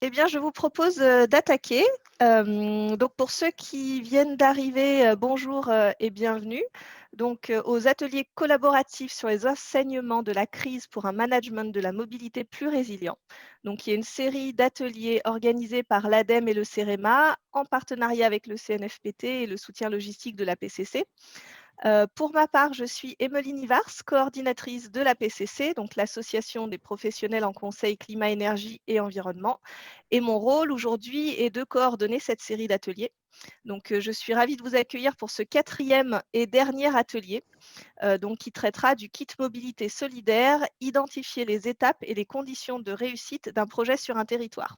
Eh bien, je vous propose d'attaquer. Donc, pour ceux qui viennent d'arriver, bonjour et bienvenue. Donc, aux ateliers collaboratifs sur les enseignements de la crise pour un management de la mobilité plus résilient. Donc, il y a une série d'ateliers organisés par l'ADEME et le CEREMA en partenariat avec le CNFPT et le soutien logistique de la PCC. Pour ma part, je suis Emmeline Ivars, coordinatrice de la PCC, donc l'Association des professionnels en conseil climat, énergie et environnement. Et mon rôle aujourd'hui est de coordonner cette série d'ateliers. Donc, je suis ravie de vous accueillir pour ce 4e et dernier atelier, donc, qui traitera du kit mobilité solidaire, identifier les étapes et les conditions de réussite d'un projet sur un territoire.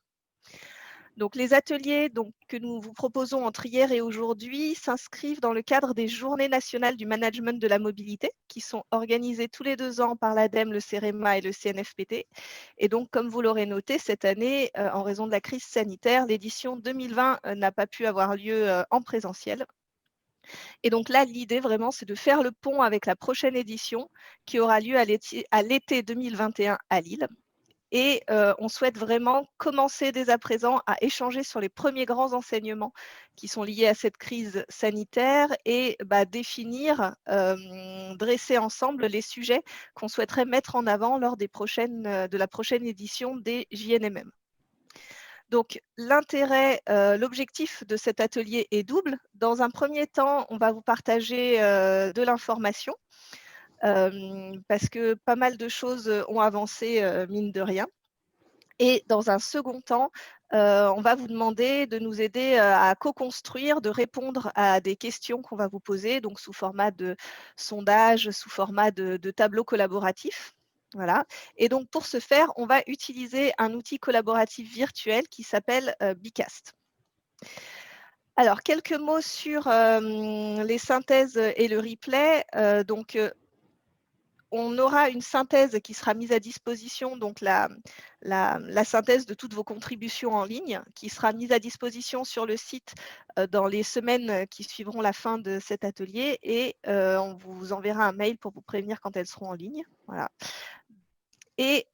Donc, les ateliers que nous vous proposons entre hier et aujourd'hui s'inscrivent dans le cadre des Journées nationales du management de la mobilité, qui sont organisées tous les 2 ans par l'ADEME, le CEREMA et le CNFPT. Et donc, comme vous l'aurez noté, cette année, en raison de la crise sanitaire, l'édition 2020 n'a pas pu avoir lieu en présentiel. Et donc là, l'idée vraiment, c'est de faire le pont avec la prochaine édition qui aura lieu à l'été 2021 à Lille. Et on souhaite vraiment commencer dès à présent à échanger sur les premiers grands enseignements qui sont liés à cette crise sanitaire et définir, dresser ensemble les sujets qu'on souhaiterait mettre en avant lors de la prochaine édition des JNMM. Donc l'intérêt, l'objectif de cet atelier est double. Dans un premier temps, on va vous partager de l'information parce que pas mal de choses ont avancé, mine de rien. Et dans un second temps, on va vous demander de nous aider à co-construire, de répondre à des questions qu'on va vous poser, donc sous format de sondage, sous format de tableau collaboratif. Voilà. Et donc pour ce faire, on va utiliser un outil collaboratif virtuel qui s'appelle Bicast. Alors, quelques mots sur les synthèses et le replay. On aura une synthèse qui sera mise à disposition, donc la synthèse de toutes vos contributions en ligne, qui sera mise à disposition sur le site dans les semaines qui suivront la fin de cet atelier et on vous enverra un mail pour vous prévenir quand elles seront en ligne. Voilà. Et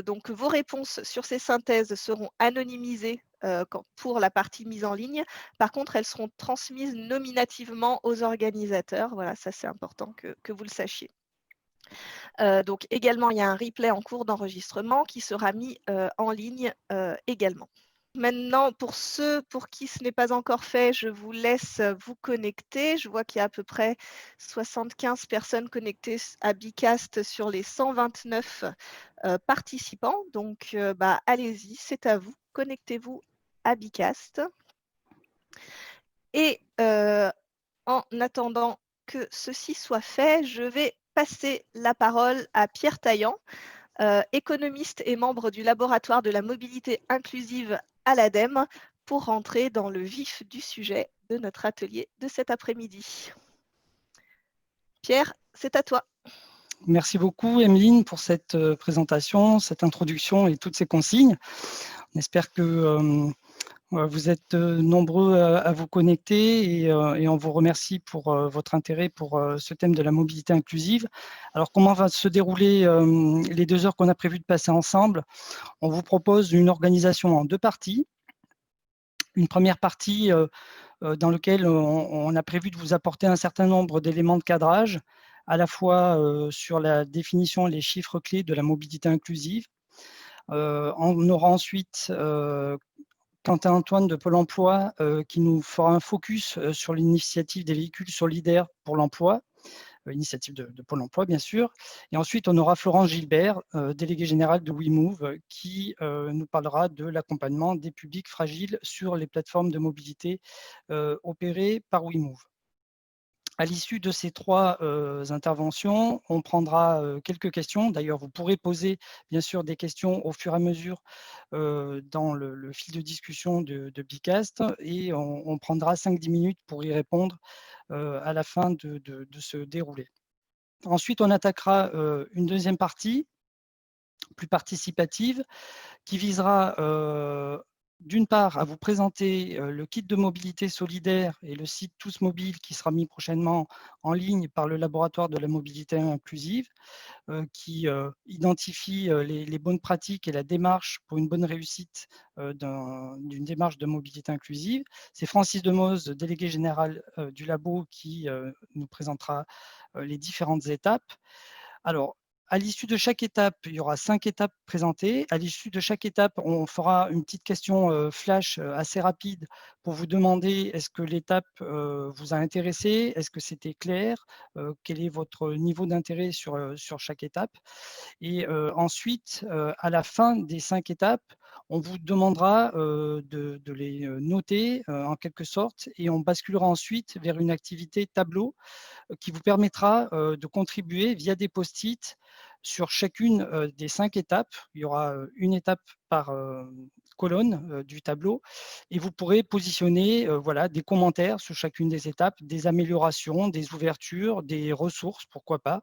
donc vos réponses sur ces synthèses seront anonymisées pour la partie mise en ligne. Par contre, elles seront transmises nominativement aux organisateurs. Voilà, ça c'est important que vous le sachiez. Donc également, il y a un replay en cours d'enregistrement qui sera mis en ligne également. Maintenant, pour ceux pour qui ce n'est pas encore fait, je vous laisse vous connecter. Je vois qu'il y a à peu près 75 personnes connectées à Bicast sur les 129 participants. Donc, allez-y, c'est à vous. Connectez-vous à Bicast. Et en attendant que ceci soit fait, je vais passer la parole à Pierre Taillant, économiste et membre du laboratoire de la mobilité inclusive à l'ADEME, pour rentrer dans le vif du sujet de notre atelier de cet après-midi. Pierre, c'est à toi. Merci beaucoup, Emeline, pour cette présentation, cette introduction et toutes ces consignes. On espère que vous êtes nombreux à vous connecter et on vous remercie pour votre intérêt pour ce thème de la mobilité inclusive. Alors, comment va se dérouler les 2 heures qu'on a prévu de passer ensemble? On vous propose une organisation en 2 parties. Une première partie dans laquelle on a prévu de vous apporter un certain nombre d'éléments de cadrage, à la fois sur la définition et les chiffres clés de la mobilité inclusive. On aura ensuite Quentin Antoine de Pôle emploi qui nous fera un focus sur l'initiative des véhicules solidaires pour l'emploi, initiative de Pôle emploi bien sûr. Et ensuite, on aura Florence Gilbert, déléguée générale de WeMove, qui nous parlera de l'accompagnement des publics fragiles sur les plateformes de mobilité opérées par WeMove. À l'issue de ces 3 interventions, on prendra quelques questions. D'ailleurs, vous pourrez poser bien sûr des questions au fur et à mesure dans le fil de discussion de Bicast et on prendra 5-10 minutes pour y répondre à la fin de ce déroulé. Ensuite, on attaquera une deuxième partie plus participative qui visera d'une part, à vous présenter le kit de mobilité solidaire et le site Tous Mobile qui sera mis prochainement en ligne par le laboratoire de la mobilité inclusive, qui identifie les bonnes pratiques et la démarche pour une bonne réussite d'une démarche de mobilité inclusive. C'est Francis Demoz, délégué général du labo, qui nous présentera les différentes étapes. Alors, à l'issue de chaque étape, il y aura 5 étapes présentées. À l'issue de chaque étape, on fera une petite question flash assez rapide pour vous demander est-ce que l'étape vous a intéressé, est-ce que c'était clair, quel est votre niveau d'intérêt sur chaque étape. Et ensuite, à la fin des 5 étapes, on vous demandera de les noter en quelque sorte, et on basculera ensuite vers une activité tableau qui vous permettra de contribuer via des post-it sur chacune des 5 étapes. Il y aura une étape par colonne du tableau, et vous pourrez positionner voilà, des commentaires sur chacune des étapes, des améliorations, des ouvertures, des ressources, pourquoi pas,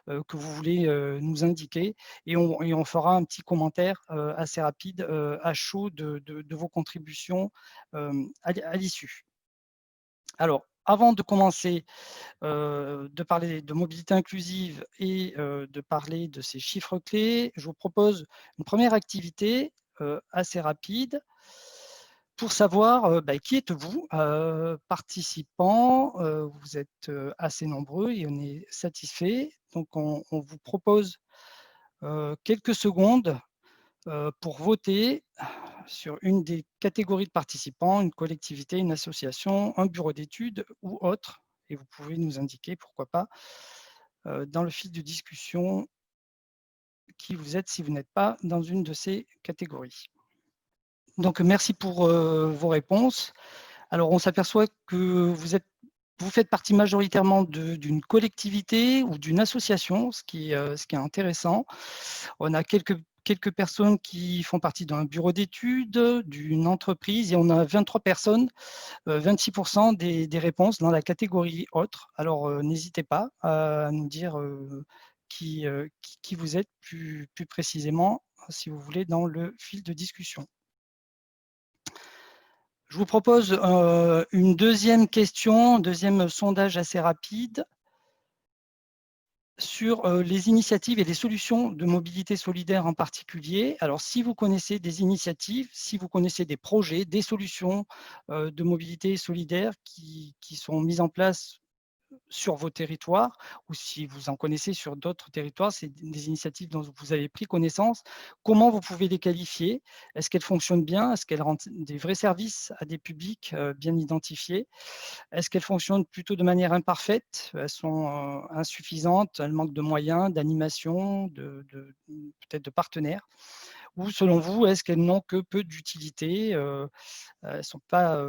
que vous voulez nous indiquer, et on fera un petit commentaire assez rapide à chaud de vos contributions à l'issue. Alors, avant de commencer de parler de mobilité inclusive et de parler de ces chiffres clés, je vous propose une première activité assez rapide pour savoir qui êtes-vous, participants. Vous êtes assez nombreux et on est satisfait. Donc, on vous propose quelques secondes pour voter sur une des catégories de participants, une collectivité, une association, un bureau d'études ou autre. Et vous pouvez nous indiquer, pourquoi pas, dans le fil de discussion qui vous êtes si vous n'êtes pas dans une de ces catégories. Donc, merci pour vos réponses. Alors, on s'aperçoit que vous faites partie majoritairement d'une collectivité ou d'une association, ce qui est intéressant. On a quelques personnes qui font partie d'un bureau d'études, d'une entreprise, et on a 23 personnes, 26% des réponses dans la catégorie autre. Alors, n'hésitez pas à nous dire qui vous êtes plus précisément, si vous voulez, dans le fil de discussion. Je vous propose une deuxième question, deuxième sondage assez rapide sur les initiatives et les solutions de mobilité solidaire en particulier. Alors, si vous connaissez des initiatives, si vous connaissez des projets, des solutions de mobilité solidaire qui sont mises en place sur vos territoires, ou si vous en connaissez sur d'autres territoires, c'est des initiatives dont vous avez pris connaissance. Comment vous pouvez les qualifier? Est-ce qu'elles fonctionnent bien? Est-ce qu'elles rendent des vrais services à des publics bien identifiés? Est-ce qu'elles fonctionnent plutôt de manière imparfaite? Elles sont insuffisantes, elles manquent de moyens, d'animation, peut-être de partenaires? Ou selon vous, est-ce qu'elles n'ont que peu d'utilité? Elles sont pas,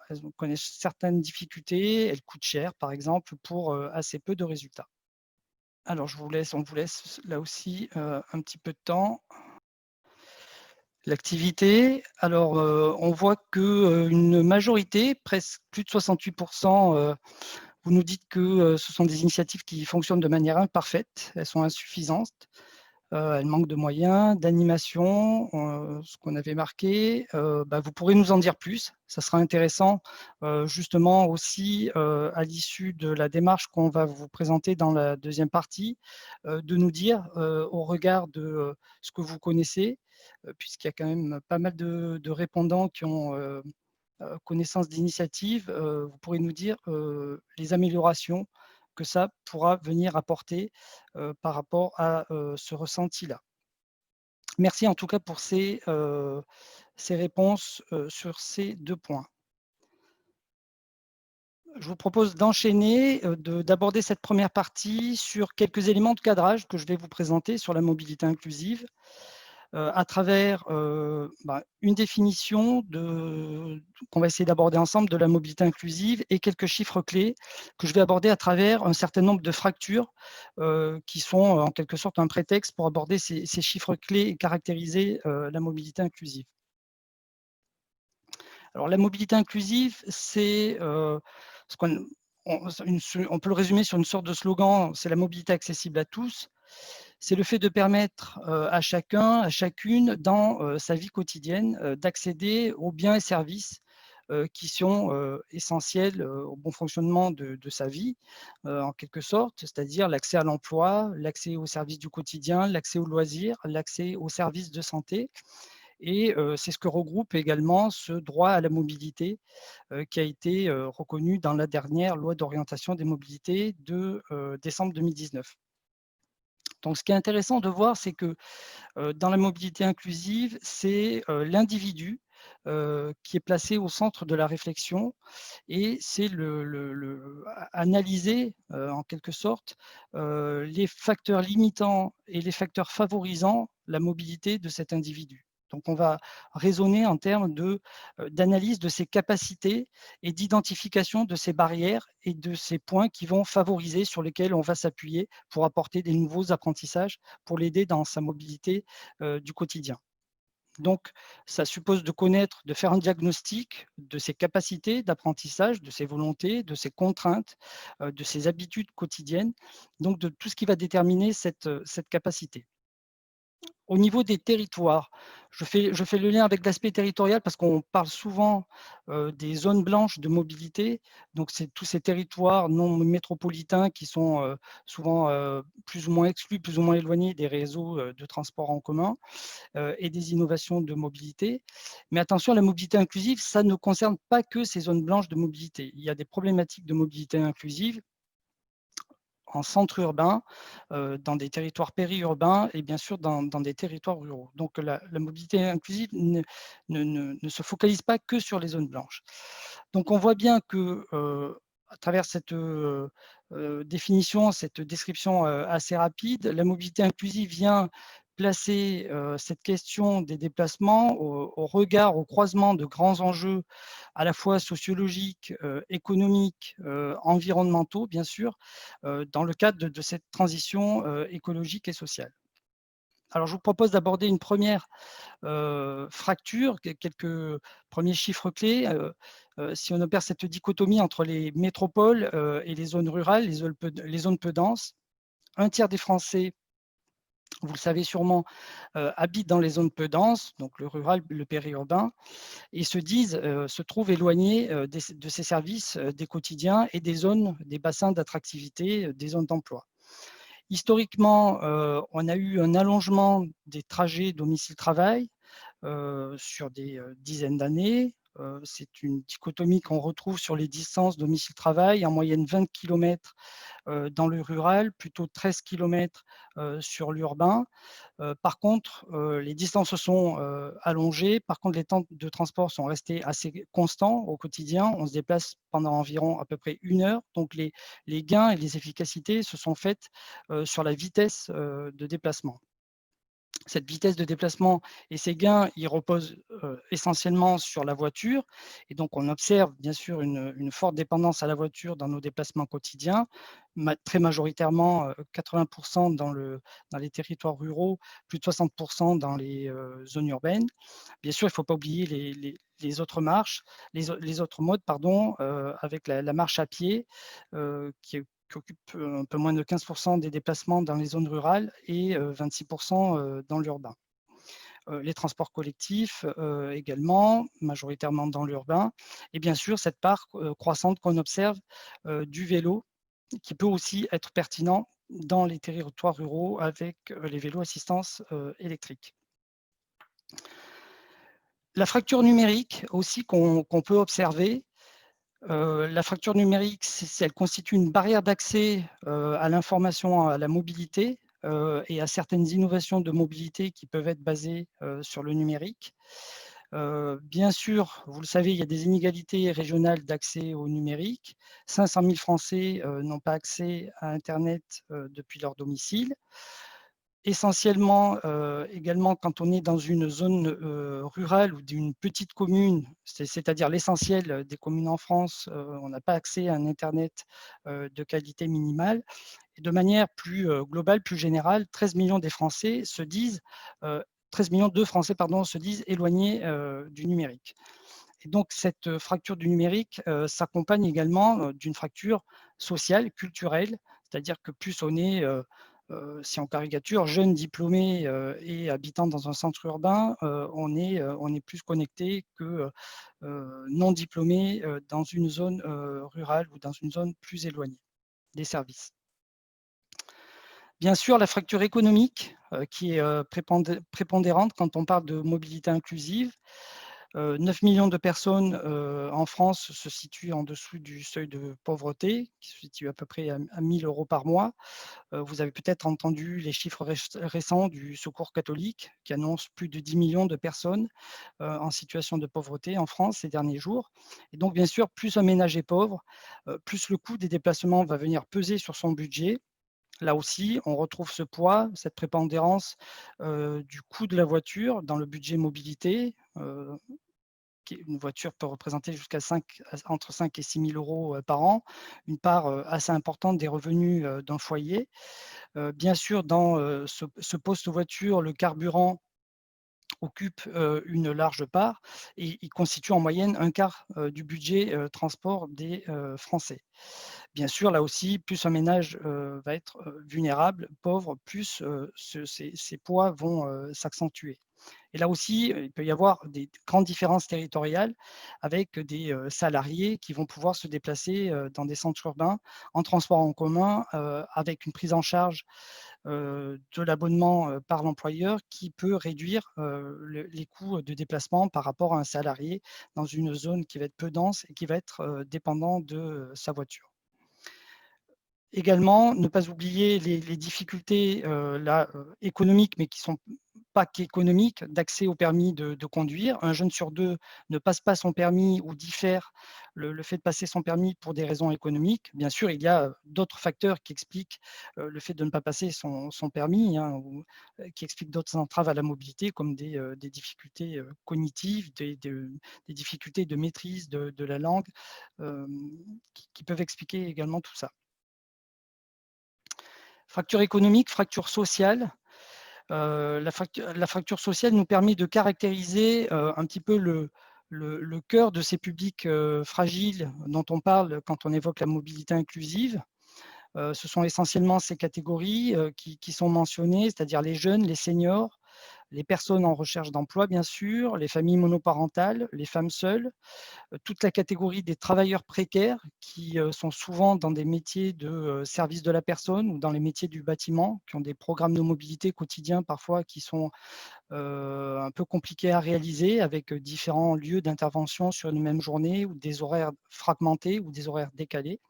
elles connaissent certaines difficultés, elles coûtent cher, par exemple, pour assez peu de résultats. Alors, on vous laisse là aussi un petit peu de temps. L'activité, alors on voit qu'une majorité, presque plus de 68%, vous nous dites que ce sont des initiatives qui fonctionnent de manière imparfaite, elles sont insuffisantes. Elle manque de moyens, d'animation, ce qu'on avait marqué. Vous pourrez nous en dire plus. Ça sera intéressant, justement aussi, à l'issue de la démarche qu'on va vous présenter dans la deuxième partie, de nous dire, au regard de ce que vous connaissez, puisqu'il y a quand même pas mal de répondants qui ont connaissance d'initiatives, vous pourrez nous dire les améliorations que ça pourra venir apporter par rapport à ce ressenti-là. Merci en tout cas pour ces réponses sur ces 2 points. Je vous propose d'enchaîner, d'aborder cette première partie sur quelques éléments de cadrage que je vais vous présenter sur la mobilité inclusive. À travers une définition qu'on va essayer d'aborder ensemble de la mobilité inclusive et quelques chiffres clés que je vais aborder à travers un certain nombre de fractures qui sont en quelque sorte un prétexte pour aborder ces chiffres clés et caractériser la mobilité inclusive. Alors la mobilité inclusive, c'est ce on peut le résumer sur une sorte de slogan, c'est la mobilité accessible à tous. c'est le fait de permettre à chacun, à chacune, dans sa vie quotidienne, d'accéder aux biens et services qui sont essentiels au bon fonctionnement de sa vie, en quelque sorte, c'est-à-dire l'accès à l'emploi, l'accès aux services du quotidien, l'accès aux loisirs, l'accès aux services de santé. Et c'est ce que regroupe également ce droit à la mobilité qui a été reconnu dans la dernière loi d'orientation des mobilités de décembre 2019. Donc ce qui est intéressant de voir, c'est que dans la mobilité inclusive, c'est l'individu qui est placé au centre de la réflexion et c'est analyser en quelque sorte les facteurs limitants et les facteurs favorisant la mobilité de cet individu. Donc on va raisonner en termes d'analyse de ses capacités et d'identification de ces barrières et de ces points qui vont favoriser, sur lesquels on va s'appuyer pour apporter des nouveaux apprentissages, pour l'aider dans sa mobilité du quotidien. Donc, ça suppose de connaître, de faire un diagnostic de ses capacités d'apprentissage, de ses volontés, de ses contraintes, de ses habitudes quotidiennes, donc de tout ce qui va déterminer cette capacité. Au niveau des territoires, je fais le lien avec l'aspect territorial parce qu'on parle souvent des zones blanches de mobilité. Donc, c'est tous ces territoires non métropolitains qui sont souvent plus ou moins exclus, plus ou moins éloignés des réseaux de transport en commun et des innovations de mobilité. Mais attention, la mobilité inclusive, ça ne concerne pas que ces zones blanches de mobilité. Il y a des problématiques de mobilité inclusive en centre urbain, dans des territoires périurbains et bien sûr dans des territoires ruraux. Donc la mobilité inclusive ne se focalise pas que sur les zones blanches. Donc on voit bien que à travers cette définition, cette description assez rapide, la mobilité inclusive vient placer cette question des déplacements au regard, au croisement de grands enjeux à la fois sociologiques, économiques, environnementaux, bien sûr, dans le cadre de cette transition écologique et sociale. Alors, je vous propose d'aborder une première fracture, quelques premiers chiffres clés. Si on opère cette dichotomie entre les métropoles et les zones rurales, les zones peu denses, un tiers des Français, vous le savez sûrement, habitent dans les zones peu denses, donc le rural, le périurbain, et se trouvent éloignés de ces services des quotidiens et des zones, des bassins d'attractivité, des zones d'emploi. Historiquement, on a eu un allongement des trajets domicile-travail sur des dizaines d'années. C'est une dichotomie qu'on retrouve sur les distances domicile-travail, en moyenne 20 km dans le rural, plutôt 13 km sur l'urbain. Par contre, les distances se sont allongées. Par contre, les temps de transport sont restés assez constants au quotidien. On se déplace pendant environ à peu près 1 heure. Donc, les gains et les efficacités se sont faites sur la vitesse de déplacement. Cette vitesse de déplacement et ces gains, ils reposent essentiellement sur la voiture. Et donc, on observe bien sûr une forte dépendance à la voiture dans nos déplacements quotidiens, très majoritairement 80% dans les territoires ruraux, plus de 60% dans les zones urbaines. Bien sûr, il ne faut pas oublier les autres les autres modes, pardon, avec la marche à pied, qui occupe un peu moins de 15% des déplacements dans les zones rurales et 26% dans l'urbain. Les transports collectifs également, majoritairement dans l'urbain. Et bien sûr, cette part croissante qu'on observe du vélo, qui peut aussi être pertinent dans les territoires ruraux avec les vélos assistance électrique. La fracture numérique aussi qu'on peut observer. La fracture numérique, elle constitue une barrière d'accès à l'information, à la mobilité et à certaines innovations de mobilité qui peuvent être basées sur le numérique. Bien sûr, vous le savez, il y a des inégalités régionales d'accès au numérique. 500 000 Français n'ont pas accès à Internet depuis leur domicile. Essentiellement, également, quand on est dans une zone rurale ou d'une petite commune, c'est-à-dire l'essentiel des communes en France, on n'a pas accès à un internet de qualité minimale. Et de manière plus globale, plus générale, 13 millions des Français se disent, 13 millions de Français, pardon, se disent éloignés du numérique. Et donc cette fracture du numérique s'accompagne également d'une fracture sociale, culturelle, c'est-à-dire que plus on est si on caricature, jeunes diplômés et habitant dans un centre urbain, on est plus connecté que non diplômés dans une zone rurale ou dans une zone plus éloignée des services. Bien sûr, la fracture économique qui est prépondérante quand on parle de mobilité inclusive. 9 millions de personnes en France se situent en dessous du seuil de pauvreté, qui se situe à peu près à 1 000 € par mois. Vous avez peut-être entendu les chiffres récents du Secours catholique qui annonce plus de 10 millions de personnes en situation de pauvreté en France ces derniers jours. Et donc, bien sûr, plus un ménage est pauvre, plus le coût des déplacements va venir peser sur son budget. Là aussi, on retrouve ce poids, cette prépondérance du coût de la voiture dans le budget mobilité. Une voiture peut représenter jusqu'à entre 5 et 6 000 € par an, une part assez importante des revenus d'un foyer. Bien sûr, dans ce poste voiture, le carburant occupe une large part et il constitue en moyenne un quart du budget transport des Français. Bien sûr, là aussi, plus un ménage va être vulnérable, pauvre, plus ces poids vont s'accentuer. Et là aussi, il peut y avoir des grandes différences territoriales avec des salariés qui vont pouvoir se déplacer dans des centres urbains en transport en commun avec une prise en charge de l'abonnement par l'employeur qui peut réduire les coûts de déplacement par rapport à un salarié dans une zone qui va être peu dense et qui va être dépendant de sa voiture. Également, ne pas oublier les difficultés là, économiques, mais qui sont pas qu'économiques, d'accès au permis de conduire. Un jeune sur 2 ne passe pas son permis ou diffère le fait de passer son permis pour des raisons économiques. Bien sûr, il y a d'autres facteurs qui expliquent le fait de ne pas passer son permis, hein, ou qui expliquent d'autres entraves à la mobilité, comme des difficultés cognitives, des difficultés de maîtrise de la langue, qui peuvent expliquer également tout ça. Fracture économique, fracture sociale. La fracture sociale nous permet de caractériser un petit peu le cœur de ces publics fragiles dont on parle quand on évoque la mobilité inclusive. Ce sont essentiellement ces catégories qui sont mentionnées, c'est-à-dire les jeunes, les seniors, les personnes en recherche d'emploi, bien sûr, les familles monoparentales, les femmes seules, toute la catégorie des travailleurs précaires qui sont souvent dans des métiers de service de la personne ou dans les métiers du bâtiment, qui ont des programmes de mobilité quotidiens parfois qui sont un peu compliqués à réaliser avec différents lieux d'intervention sur une même journée ou des horaires fragmentés ou des horaires décalés.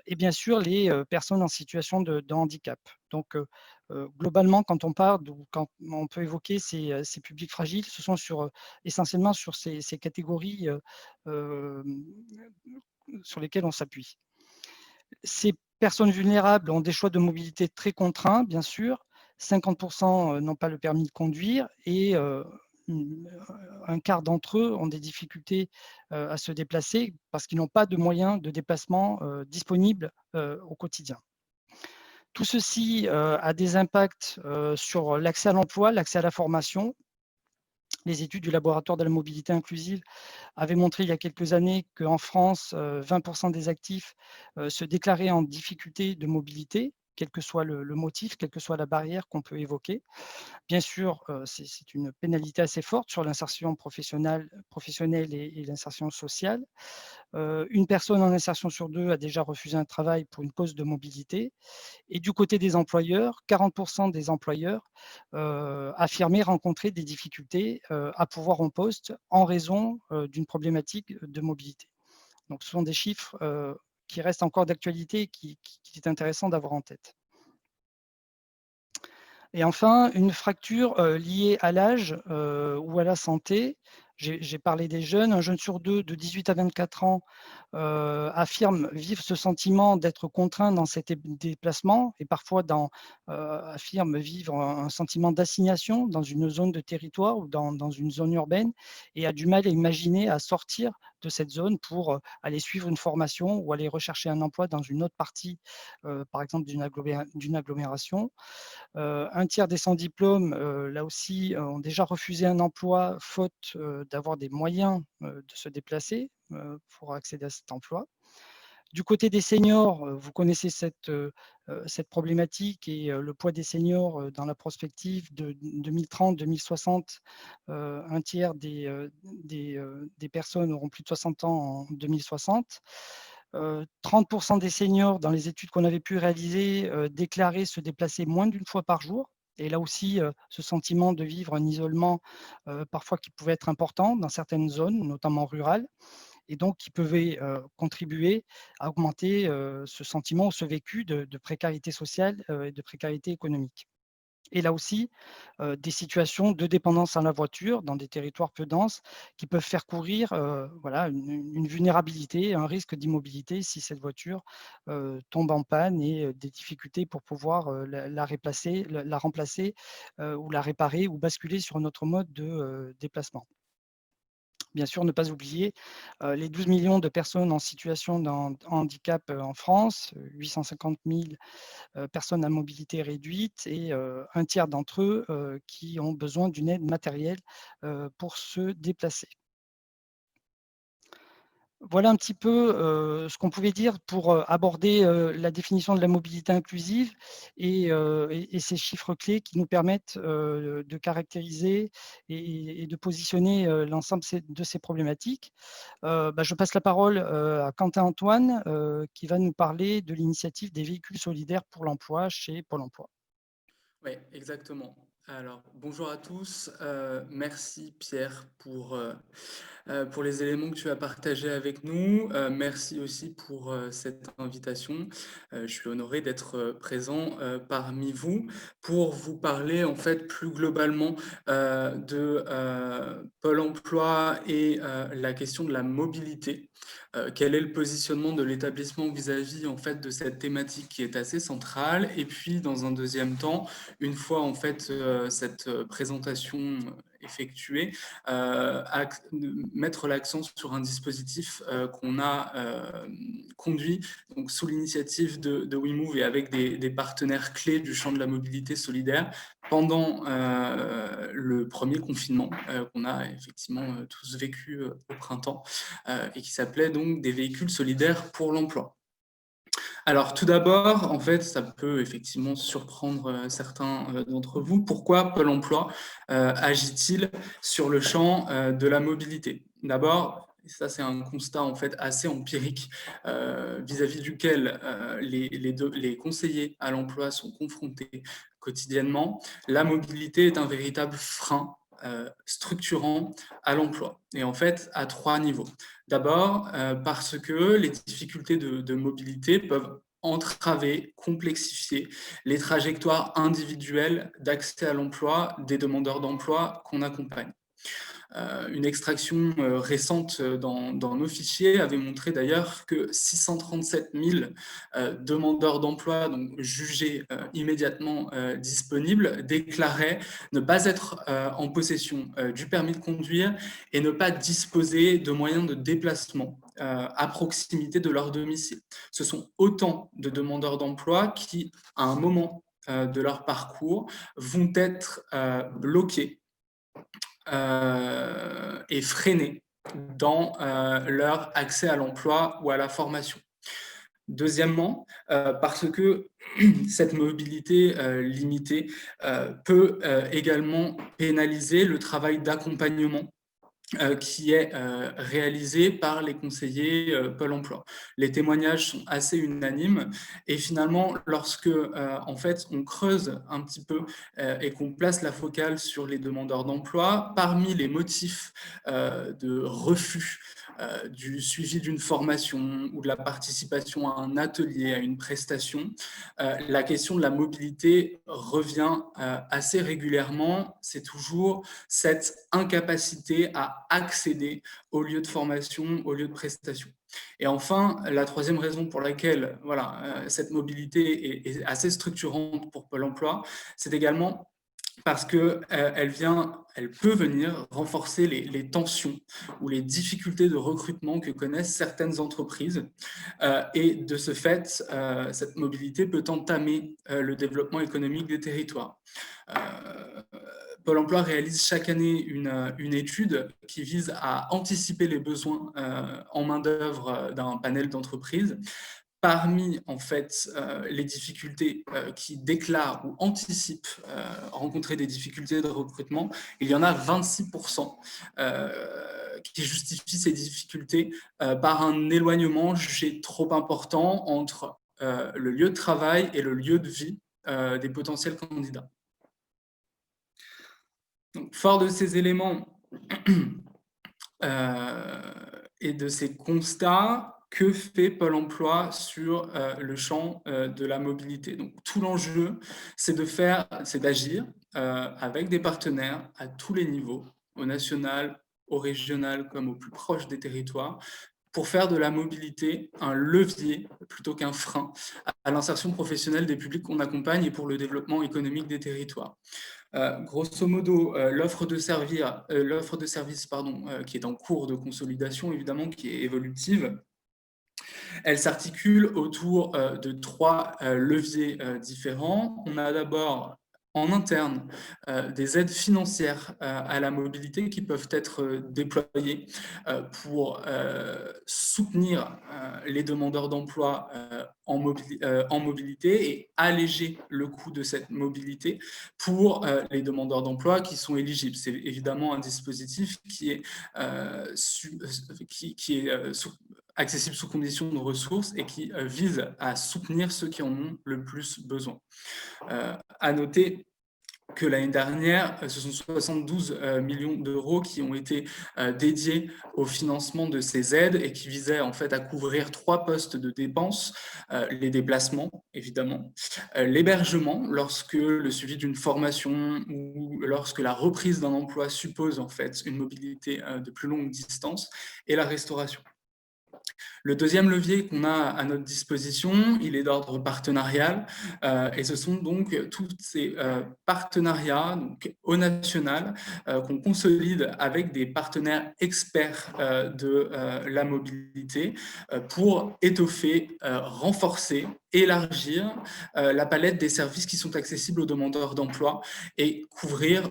Et bien sûr, les personnes en situation de handicap. Donc, globalement, quand on parle ou quand on peut évoquer ces publics fragiles, ce sont essentiellement sur ces catégories sur lesquelles on s'appuie. Ces personnes vulnérables ont des choix de mobilité très contraints, bien sûr. 50% n'ont pas le permis de conduire et un quart d'entre eux ont des difficultés à se déplacer parce qu'ils n'ont pas de moyens de déplacement disponibles au quotidien. Tout ceci a des impacts sur l'accès à l'emploi, l'accès à la formation. Les études du laboratoire de la mobilité inclusive avaient montré il y a quelques années qu'en France, 20% des actifs se déclaraient en difficulté de mobilité, quel que soit le motif, quelle que soit la barrière qu'on peut évoquer. Bien sûr, c'est une pénalité assez forte sur l'insertion professionnelle et l'insertion sociale. Une personne en insertion sur 2 a déjà refusé un travail pour une cause de mobilité. Et du côté des employeurs, 40% des employeurs affirmaient rencontrer des difficultés à pourvoir en poste en raison d'une problématique de mobilité. Donc, ce sont des chiffres qui restent encore d'actualité et qui est intéressant d'avoir en tête. Et enfin, une fracture liée à l'âge ou à la santé. J'ai parlé des jeunes. Un jeune sur 2 de 18 à 24 ans affirme vivre ce sentiment d'être contraint dans ses déplacements et parfois affirme vivre un sentiment d'assignation dans une zone de territoire ou dans une zone urbaine et a du mal à imaginer à sortir de cette zone pour aller suivre une formation ou aller rechercher un emploi dans une autre partie, par exemple d'une agglomération. Un tiers des sans diplôme, là aussi, ont déjà refusé un emploi faute d'avoir des moyens de se déplacer pour accéder à cet emploi. Du côté des seniors, vous connaissez cette problématique et le poids des seniors dans la prospective de 2030-2060. Un tiers des personnes auront plus de 60 ans en 2060. 30% des seniors, dans les études qu'on avait pu réaliser, déclaraient se déplacer moins d'une fois par jour. Et là aussi, ce sentiment de vivre un isolement, parfois qui pouvait être important dans certaines zones, notamment rurales, et donc qui pouvait contribuer à augmenter ce sentiment ou ce vécu de précarité sociale et de précarité économique. Et là aussi, des situations de dépendance à la voiture dans des territoires peu denses qui peuvent faire courir voilà, une vulnérabilité, un risque d'immobilité si cette voiture tombe en panne et des difficultés pour pouvoir la remplacer ou la réparer ou basculer sur un autre mode de déplacement. Bien sûr, ne pas oublier les 12 millions de personnes en situation de handicap en France, 850 000 personnes à mobilité réduite et un tiers d'entre eux qui ont besoin d'une aide matérielle pour se déplacer. Voilà un petit peu ce qu'on pouvait dire pour aborder la définition de la mobilité inclusive et ces chiffres clés qui nous permettent de caractériser et de positionner l'ensemble de ces problématiques. Je passe la parole à Quentin Antoine qui va nous parler de l'initiative des véhicules solidaires pour l'emploi chez Pôle emploi. Oui, exactement. Alors, bonjour à tous. Merci Pierre pour les éléments que tu as partagés avec nous. Merci aussi pour cette invitation. Je suis honoré d'être présent parmi vous pour vous parler en fait plus globalement de Pôle emploi et la question de la mobilité. Quel est le positionnement de l'établissement vis-à-vis en fait de cette thématique qui est assez centrale, et puis dans un deuxième temps, une fois en fait cette présentation effectuée, mettre l'accent sur un dispositif qu'on a conduit donc sous l'initiative de WeMove et avec des partenaires clés du champ de la mobilité solidaire pendant le premier confinement qu'on a effectivement tous vécu au printemps et qui s'appelait donc des véhicules solidaires pour l'emploi. Alors tout d'abord, en fait, ça peut effectivement surprendre certains d'entre vous. Pourquoi Pôle emploi agit-il sur le champ de la mobilité? D'abord, et ça c'est un constat en fait assez empirique vis-à-vis duquel les conseillers à l'emploi sont confrontés quotidiennement, la mobilité est un véritable frein structurant à l'emploi. Et en fait, à trois niveaux. D'abord, parce que les difficultés de mobilité peuvent entraver, complexifier les trajectoires individuelles d'accès à l'emploi des demandeurs d'emploi qu'on accompagne. Une extraction récente dans nos fichiers avait montré d'ailleurs que 637 000 demandeurs d'emploi, donc jugés immédiatement disponibles, déclaraient ne pas être en possession du permis de conduire et ne pas disposer de moyens de déplacement à proximité de leur domicile. Ce sont autant de demandeurs d'emploi qui, à un moment de leur parcours, vont être bloqués et freinés dans leur accès à l'emploi ou à la formation. Deuxièmement, parce que cette mobilité limitée peut également pénaliser le travail d'accompagnement qui est réalisé par les conseillers Pôle emploi. Les témoignages sont assez unanimes et finalement, lorsque en fait, on creuse un petit peu et qu'on place la focale sur les demandeurs d'emploi, parmi les motifs de refus du suivi d'une formation ou de la participation à un atelier, à une prestation, la question de la mobilité revient assez régulièrement. C'est toujours cette incapacité à accéder aux lieux de formation, aux lieux de prestation. Et enfin, la troisième raison pour laquelle cette mobilité est assez structurante pour Pôle emploi, c'est également parce qu'elle peut venir renforcer les tensions ou les difficultés de recrutement que connaissent certaines entreprises. Et de ce fait, cette mobilité peut entamer le développement économique des territoires. Pôle emploi réalise chaque année une étude qui vise à anticiper les besoins en main-d'œuvre d'un panel d'entreprises. Parmi en fait les difficultés qui déclarent ou anticipent rencontrer des difficultés de recrutement, il y en a 26% qui justifient ces difficultés par un éloignement jugé trop important entre le lieu de travail et le lieu de vie des potentiels candidats. Donc, fort de ces éléments et de ces constats, que fait Pôle emploi sur le champ de la mobilité? Donc, tout l'enjeu, c'est d'agir avec des partenaires à tous les niveaux, au national, au régional, comme au plus proche des territoires, pour faire de la mobilité un levier plutôt qu'un frein à l'insertion professionnelle des publics qu'on accompagne et pour le développement économique des territoires. Grosso modo, l'offre de service qui est en cours de consolidation, évidemment, qui est évolutive, elle s'articule autour de 3 leviers différents. On a d'abord en interne des aides financières à la mobilité qui peuvent être déployées pour soutenir les demandeurs d'emploi en mobilité et alléger le coût de cette mobilité pour les demandeurs d'emploi qui sont éligibles. C'est évidemment un dispositif qui est accessible sous conditions de ressources et qui vise à soutenir ceux qui en ont le plus besoin. À noter que l'année dernière, ce sont 72 millions d'euros qui ont été dédiés au financement de ces aides et qui visaient en fait à couvrir 3 postes de dépenses, les déplacements évidemment, l'hébergement lorsque le suivi d'une formation ou lorsque la reprise d'un emploi suppose en fait une mobilité de plus longue distance, et la restauration. Le deuxième levier qu'on a à notre disposition, il est d'ordre partenarial et ce sont donc tous ces partenariats donc, au national qu'on consolide avec des partenaires experts de la mobilité pour étoffer, renforcer, élargir la palette des services qui sont accessibles aux demandeurs d'emploi et couvrir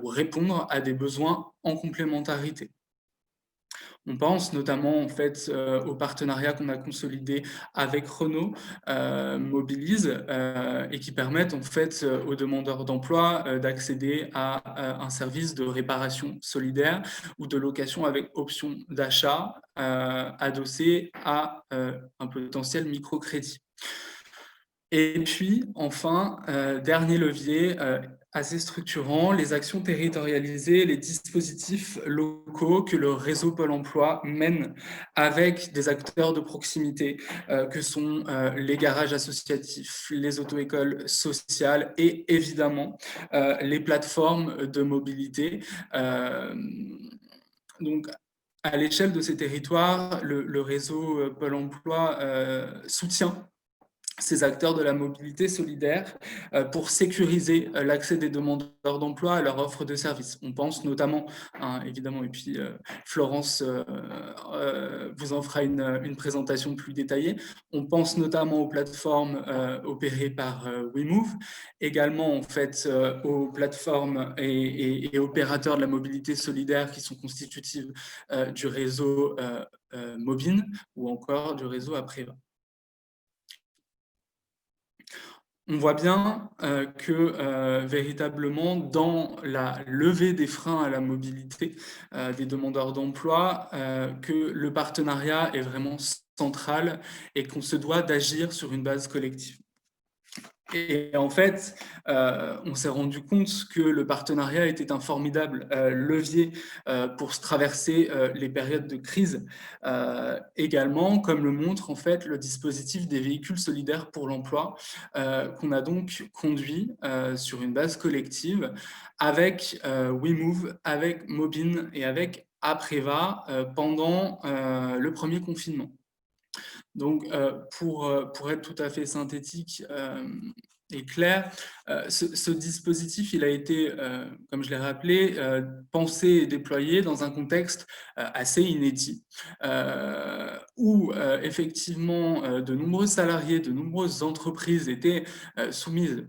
ou répondre à des besoins en complémentarité. On pense notamment en fait au partenariat qu'on a consolidé avec Renault, Mobilise, et qui permettent en fait aux demandeurs d'emploi d'accéder à un service de réparation solidaire ou de location avec option d'achat adossé à un potentiel microcrédit. Et puis, enfin, dernier levier assez structurant, les actions territorialisées, les dispositifs locaux que le réseau Pôle emploi mène avec des acteurs de proximité que sont les garages associatifs, les auto-écoles sociales et évidemment les plateformes de mobilité. Donc, à l'échelle de ces territoires, le réseau Pôle emploi soutient ces acteurs de la mobilité solidaire pour sécuriser l'accès des demandeurs d'emploi à leur offre de services. On pense notamment, évidemment, et puis Florence vous en fera une présentation plus détaillée, on pense notamment aux plateformes opérées par WeMove, également en fait aux plateformes et opérateurs de la mobilité solidaire qui sont constitutives du réseau Mobine ou encore du réseau Apreva. On voit bien que véritablement, dans la levée des freins à la mobilité des demandeurs d'emploi, que le partenariat est vraiment central et qu'on se doit d'agir sur une base collective. Et en fait, on s'est rendu compte que le partenariat était un formidable levier pour se traverser les périodes de crise. Également, comme le montre en fait le dispositif des véhicules solidaires pour l'emploi, qu'on a donc conduit sur une base collective avec WeMove, avec Mobine et avec Apreva pendant le premier confinement. Donc, pour être tout à fait synthétique et clair, ce dispositif, il a été, comme je l'ai rappelé, pensé et déployé dans un contexte assez inédit, où effectivement de nombreux salariés, de nombreuses entreprises étaient soumises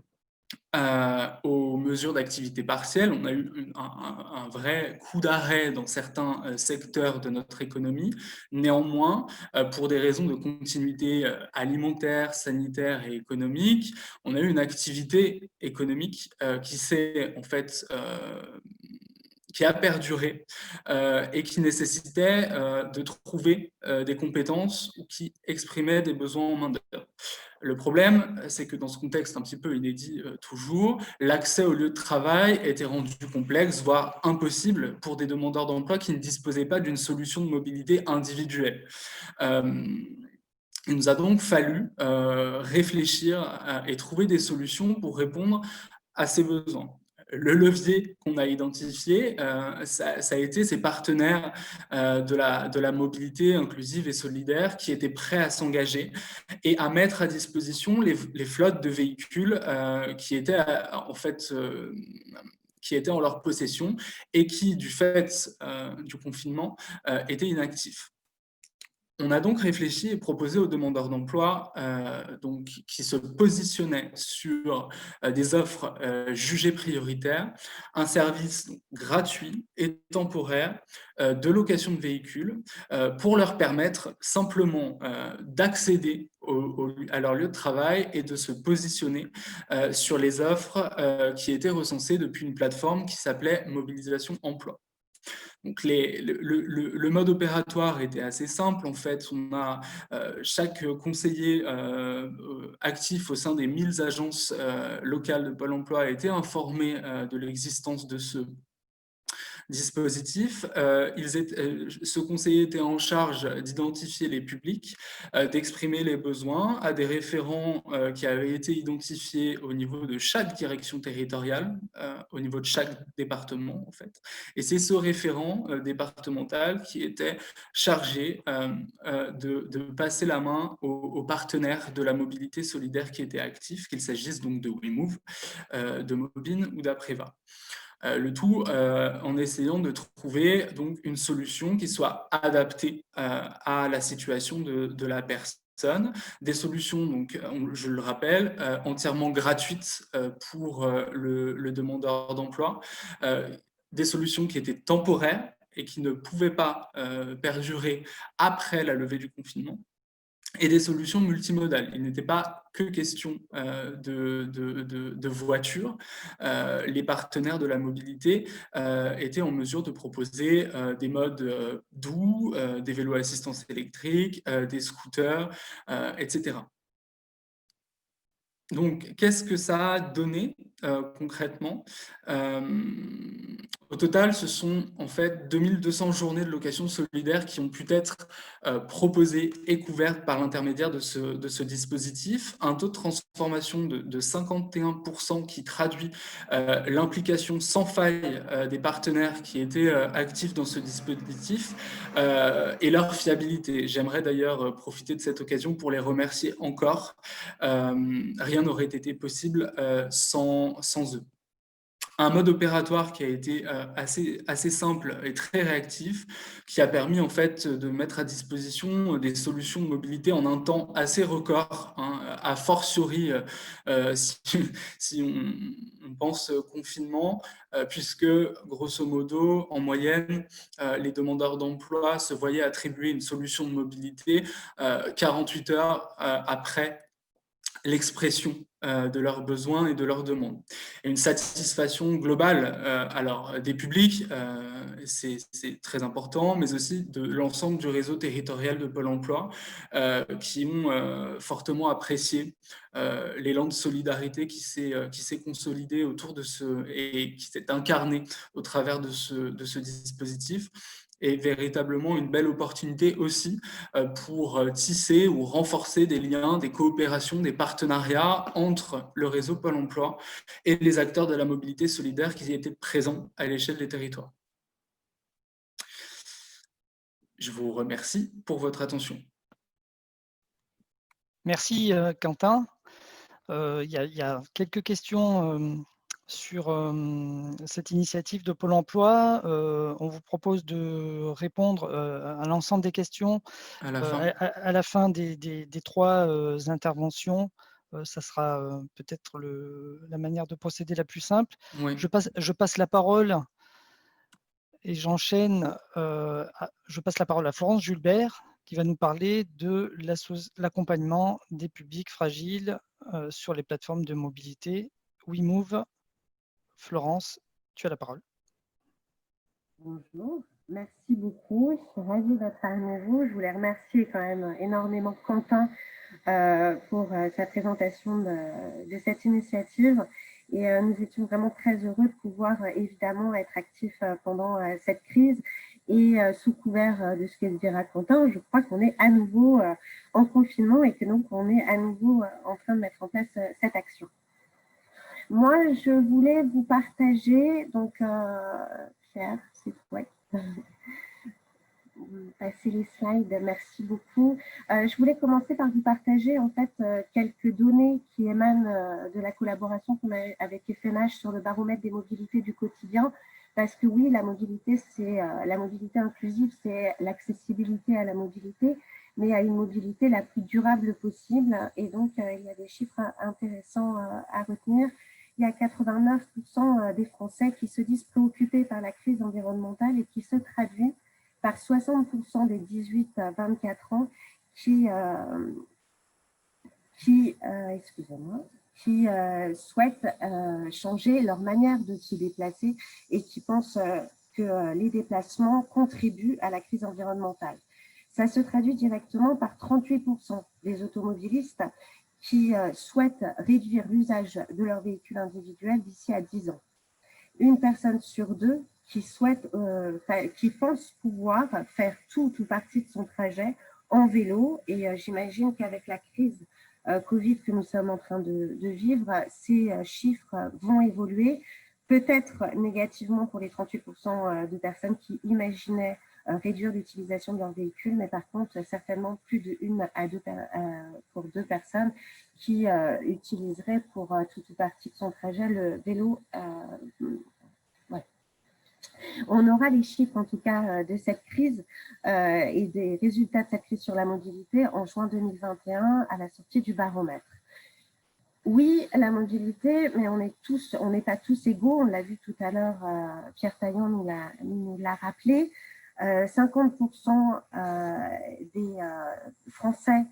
aux mesures d'activité partielle. On a eu un vrai coup d'arrêt dans certains secteurs de notre économie. Néanmoins, pour des raisons de continuité alimentaire, sanitaire et économique, on a eu une activité économique qui s'est en fait qui a perduré et qui nécessitait de trouver des compétences ou qui exprimaient des besoins en main-d'œuvre. Le problème, c'est que dans ce contexte un petit peu inédit toujours, l'accès au lieu de travail était rendu complexe, voire impossible pour des demandeurs d'emploi qui ne disposaient pas d'une solution de mobilité individuelle. Il nous a donc fallu réfléchir et trouver des solutions pour répondre à ces besoins. Le levier qu'on a identifié, ça a été ces partenaires de la mobilité inclusive et solidaire qui étaient prêts à s'engager et à mettre à disposition les flottes de véhicules qui étaient en fait qui étaient en leur possession et qui, du fait du confinement, étaient inactifs. On a donc réfléchi et proposé aux demandeurs d'emploi qui se positionnaient sur des offres jugées prioritaires, un service gratuit et temporaire de location de véhicules pour leur permettre simplement d'accéder à leur lieu de travail et de se positionner sur les offres qui étaient recensées depuis une plateforme qui s'appelait Mobilisation Emploi. Donc le mode opératoire était assez simple. En fait, on a chaque conseiller actif au sein des 1000 agences locales de Pôle emploi a été informé de l'existence de ce dispositif. Ce conseiller était en charge d'identifier les publics, d'exprimer les besoins à des référents qui avaient été identifiés au niveau de chaque direction territoriale, au niveau de chaque département en fait. Et c'est ce référent départemental qui était chargé de passer la main aux partenaires de la mobilité solidaire qui étaient actifs, qu'il s'agisse donc de WeMove, de Mobine ou d'Apreva. Le tout en essayant de trouver donc une solution qui soit adaptée à la situation de la personne. Des solutions, donc, je le rappelle, entièrement gratuites pour le demandeur d'emploi, des solutions qui étaient temporaires et qui ne pouvaient pas perdurer après la levée du confinement, et des solutions multimodales. Il n'était pas que question de voitures. Les partenaires de la mobilité étaient en mesure de proposer des modes doux, des vélos à assistance électrique, des scooters, etc. Donc, qu'est-ce que ça a donné concrètement? Au total, ce sont en fait 2200 journées de location solidaire qui ont pu être proposées et couvertes par l'intermédiaire de ce dispositif. Un taux de transformation de 51% qui traduit l'implication sans faille des partenaires qui étaient actifs dans ce dispositif et leur fiabilité. J'aimerais d'ailleurs profiter de cette occasion pour les remercier encore. Rien n'aurait été possible sans eux. Un mode opératoire qui a été assez simple et très réactif, qui a permis en fait de mettre à disposition des solutions de mobilité en un temps assez record, hein, a fortiori si on pense confinement, puisque grosso modo, en moyenne, les demandeurs d'emploi se voyaient attribuer une solution de mobilité 48 heures après l'expression de leurs besoins et de leurs demandes. Et une satisfaction globale alors des publics, c'est très important, mais aussi de l'ensemble du réseau territorial de Pôle emploi qui ont fortement apprécié l'élan de solidarité qui s'est consolidé autour de et qui s'est incarné au travers de ce dispositif, et véritablement une belle opportunité aussi pour tisser ou renforcer des liens, des coopérations, des partenariats entre le réseau Pôle emploi et les acteurs de la mobilité solidaire qui étaient présents à l'échelle des territoires. Je vous remercie pour votre attention. Merci Quentin. Il y a quelques questions sur cette initiative de Pôle emploi. On vous propose de répondre à l'ensemble des questions à la fin des 3 interventions ça sera peut-être la manière de procéder la plus simple. Oui. Je passe la parole et j'enchaîne. Je passe la parole à Florence Julbert qui va nous parler de l'accompagnement des publics fragiles sur les plateformes de mobilité WeMove. Florence, tu as la parole. Bonjour, merci beaucoup. Je suis ravie d'être parmi vous. Je voulais remercier quand même énormément Quentin pour sa présentation de cette initiative. Et nous étions vraiment très heureux de pouvoir évidemment être actifs pendant cette crise. Et sous couvert de ce que dira Quentin, je crois qu'on est à nouveau en confinement et que donc on est à nouveau en train de mettre en place cette action. Moi, je voulais vous partager, donc Pierre, c'est ouais. Passer les slides, merci beaucoup. Je voulais commencer par vous partager en fait quelques données qui émanent de la collaboration qu'on a avec FNH sur le baromètre des mobilités du quotidien, parce que oui, la mobilité, c'est la mobilité inclusive, c'est l'accessibilité à la mobilité, mais à une mobilité la plus durable possible. Et donc, il y a des chiffres intéressants à retenir. Il y a 89% des Français qui se disent préoccupés par la crise environnementale et qui se traduit par 60% des 18 à 24 ans qui souhaitent changer leur manière de se déplacer et qui pensent que les déplacements contribuent à la crise environnementale. Ça se traduit directement par 38% des automobilistes qui souhaitent réduire l'usage de leur véhicule individuel d'ici à 10 ans. Une personne sur deux qui pense pouvoir faire tout ou partie de son trajet en vélo. Et j'imagine qu'avec la crise Covid que nous sommes en train de vivre, ces chiffres vont évoluer, peut-être négativement pour les 38% de personnes qui imaginaient réduire l'utilisation de leur véhicule, mais par contre, certainement plus de 1 à 2 pour 2 personnes qui utiliseraient pour tout ou partie de son trajet le vélo. Ouais. On aura les chiffres en tout cas de cette crise et des résultats de cette crise sur la mobilité en juin 2021 à la sortie du baromètre. Oui, la mobilité, mais on n'est pas tous égaux. On l'a vu tout à l'heure, Pierre Taillon nous l'a rappelé. 50% des Français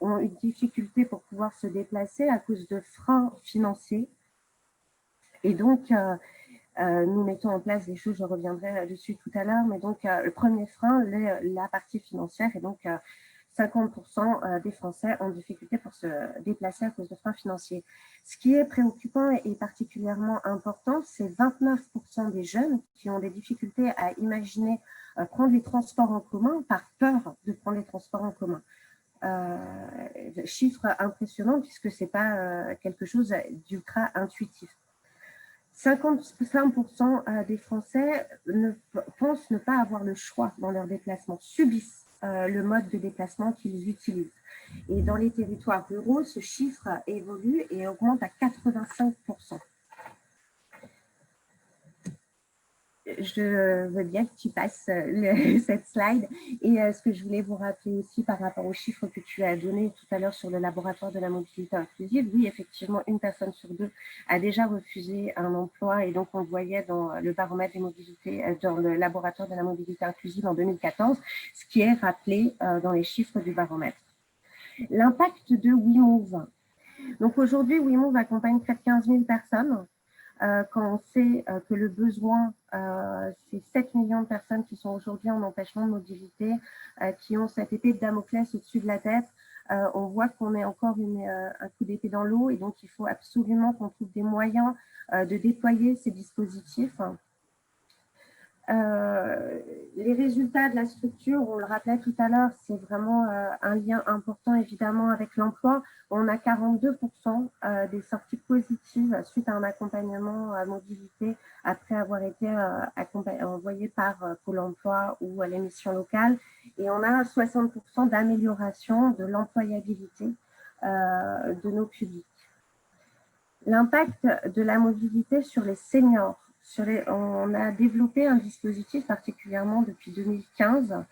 ont une difficulté pour pouvoir se déplacer à cause de freins financiers. Et donc, nous mettons en place des choses, je reviendrai dessus tout à l'heure, mais donc le premier frein, la partie financière, et donc 50% des Français ont difficulté pour se déplacer à cause de freins financiers. Ce qui est préoccupant et particulièrement important, c'est 29% des jeunes qui ont des difficultés à imaginer prendre les transports en commun par peur de prendre les transports en commun. Chiffre impressionnant puisque ce n'est pas quelque chose d'ultra intuitif. 55% des Français pensent ne pas avoir le choix dans leur déplacement, subissent le mode de déplacement qu'ils utilisent. Et dans les territoires ruraux, ce chiffre évolue et augmente à 85%. Je veux bien que tu passes cette slide. Et ce que je voulais vous rappeler aussi par rapport aux chiffres que tu as donnés tout à l'heure sur le laboratoire de la mobilité inclusive, oui, effectivement, 1 personne sur 2 a déjà refusé un emploi. Et donc, on le voyait dans le baromètre des mobilités, dans le laboratoire de la mobilité inclusive en 2014, ce qui est rappelé dans les chiffres du baromètre. L'impact de WeMove. Donc, aujourd'hui, WeMove accompagne près de 15 000 personnes. Quand on sait que le besoin, c'est 7 millions de personnes qui sont aujourd'hui en empêchement de mobilité, qui ont cette épée de Damoclès au-dessus de la tête, on voit qu'on est encore un coup d'épée dans l'eau et donc il faut absolument qu'on trouve des moyens de déployer ces dispositifs. Les résultats de la structure, on le rappelait tout à l'heure, c'est vraiment un lien important évidemment avec l'emploi. On a 42% des sorties positives suite à un accompagnement à mobilité après avoir été envoyé par Pôle emploi ou à l'émission locale. Et on a 60% d'amélioration de l'employabilité de nos publics. L'impact de la mobilité sur les seniors. On a développé un dispositif particulièrement depuis 2015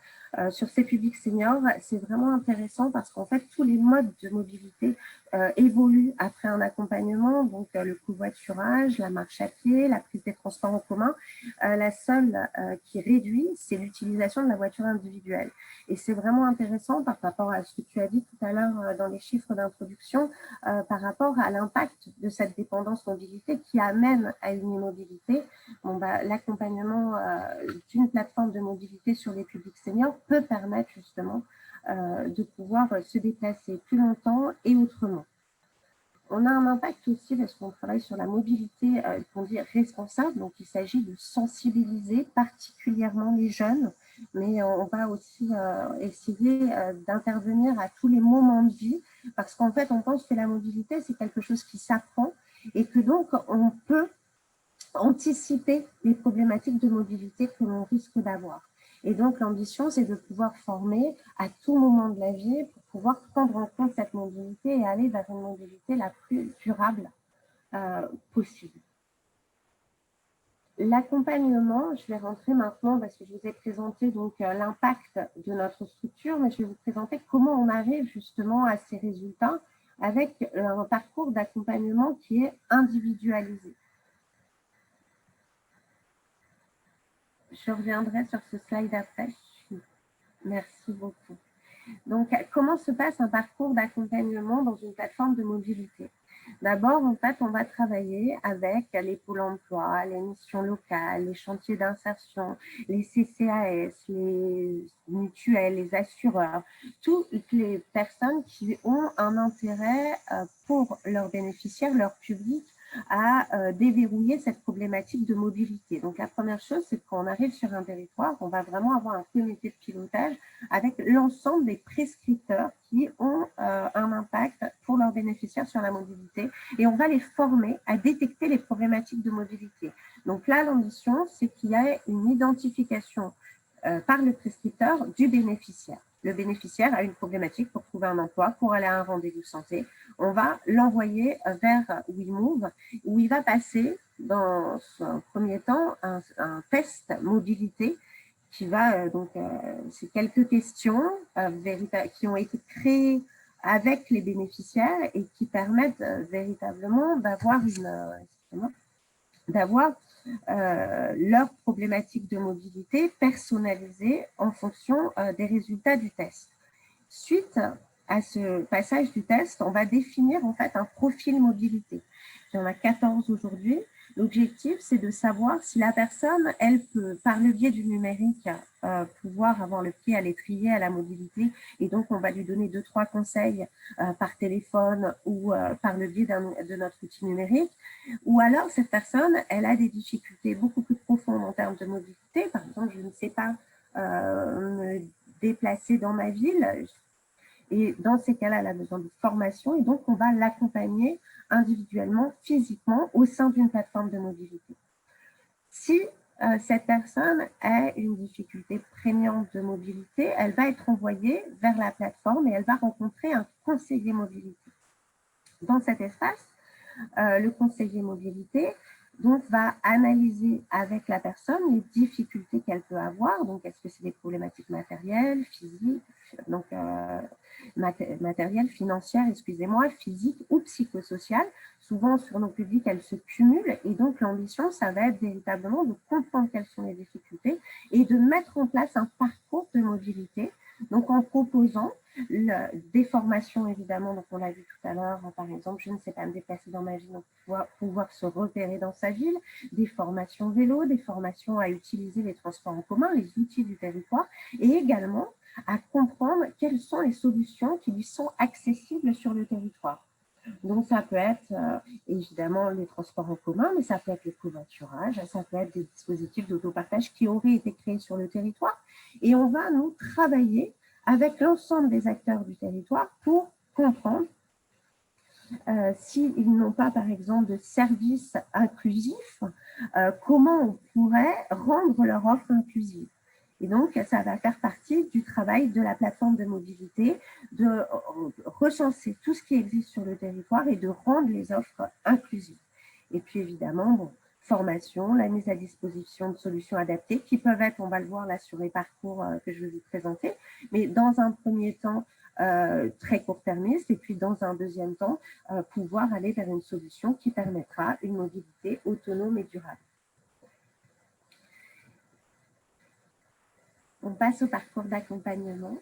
sur ces publics seniors, c'est vraiment intéressant parce qu'en fait, tous les modes de mobilité évoluent après un accompagnement, donc le covoiturage, la marche à pied, la prise des transports en commun. La seule qui réduit, c'est l'utilisation de la voiture individuelle. Et c'est vraiment intéressant par rapport à ce que tu as dit tout à l'heure dans les chiffres d'introduction, par rapport à l'impact de cette dépendance mobilité qui amène à une immobilité. Bon, l'accompagnement d'une plateforme de mobilité sur les publics seniors peut permettre justement de pouvoir se déplacer plus longtemps et autrement. On a un impact aussi parce qu'on travaille sur la mobilité qu'on dit responsable, donc il s'agit de sensibiliser particulièrement les jeunes, mais on va aussi essayer d'intervenir à tous les moments de vie, parce qu'en fait on pense que la mobilité c'est quelque chose qui s'apprend et que donc on peut anticiper les problématiques de mobilité que l'on risque d'avoir. Et donc, l'ambition, c'est de pouvoir former à tout moment de la vie pour pouvoir prendre en compte cette mobilité et aller vers une mobilité la plus durable possible. L'accompagnement, je vais rentrer maintenant parce que je vous ai présenté donc l'impact de notre structure, mais je vais vous présenter comment on arrive justement à ces résultats avec un parcours d'accompagnement qui est individualisé. Je reviendrai sur ce slide après. Merci beaucoup. Donc, comment se passe un parcours d'accompagnement dans une plateforme de mobilité? D'abord, en fait, on va travailler avec les pôles emploi, les missions locales, les chantiers d'insertion, les CCAS, les mutuelles, les assureurs, toutes les personnes qui ont un intérêt pour leurs bénéficiaires, leur public, à déverrouiller cette problématique de mobilité. Donc, la première chose, c'est qu'on arrive sur un territoire, on va vraiment avoir un comité de pilotage avec l'ensemble des prescripteurs qui ont un impact pour leurs bénéficiaires sur la mobilité et on va les former à détecter les problématiques de mobilité. Donc là, l'ambition, c'est qu'il y ait une identification par le prescripteur du bénéficiaire. Le bénéficiaire a une problématique pour trouver un emploi, pour aller à un rendez-vous santé. On va l'envoyer vers WeMove où il va passer dans un premier temps un test mobilité qui va, c'est quelques questions qui ont été créées avec les bénéficiaires et qui permettent véritablement d'avoir leur problématique de mobilité personnalisée en fonction des résultats du test. Suite à ce passage du test, on va définir en fait un profil mobilité. Il y en a 14 aujourd'hui. L'objectif, c'est de savoir si la personne, elle peut, par le biais du numérique, pouvoir avoir le pied à l'étrier, à la mobilité. Et donc, on va lui donner 2-3 conseils par téléphone ou par le biais de notre outil numérique. Ou alors, cette personne, elle a des difficultés beaucoup plus profondes en termes de mobilité. Par exemple, je ne sais pas me déplacer dans ma ville. Et dans ces cas-là, elle a besoin de formation et donc on va l'accompagner individuellement, physiquement, au sein d'une plateforme de mobilité. Si cette personne a une difficulté prégnante de mobilité, elle va être envoyée vers la plateforme et elle va rencontrer un conseiller mobilité. Dans cet espace, le conseiller mobilité donc, va analyser avec la personne les difficultés qu'elle peut avoir. Donc, est-ce que c'est des problématiques matérielles, physiques, donc matérielles, financières, excusez-moi, physiques ou psychosociales. Souvent, sur nos publics, elles se cumulent. Et donc, l'ambition, ça va être véritablement de comprendre quelles sont les difficultés et de mettre en place un parcours de mobilité. Donc, en proposant des formations, évidemment, donc on l'a vu tout à l'heure, par exemple, je ne sais pas me déplacer dans ma ville, donc pouvoir se repérer dans sa ville, des formations vélo, des formations à utiliser les transports en commun, les outils du territoire, et également à comprendre quelles sont les solutions qui lui sont accessibles sur le territoire. Donc, ça peut être évidemment les transports en commun, mais ça peut être le covoiturage, ça peut être des dispositifs d'autopartage qui auraient été créés sur le territoire. Et on va nous travailler avec l'ensemble des acteurs du territoire pour comprendre s'ils n'ont pas, par exemple, de services inclusifs, comment on pourrait rendre leur offre inclusive. Et donc, ça va faire partie du travail de la plateforme de mobilité, de recenser tout ce qui existe sur le territoire et de rendre les offres inclusives. Et puis, évidemment, bon, formation, la mise à disposition de solutions adaptées qui peuvent être, on va le voir là sur les parcours que je vais vous présenter, mais dans un premier temps, très court-termiste, et puis dans un deuxième temps, pouvoir aller vers une solution qui permettra une mobilité autonome et durable. On passe au parcours d'accompagnement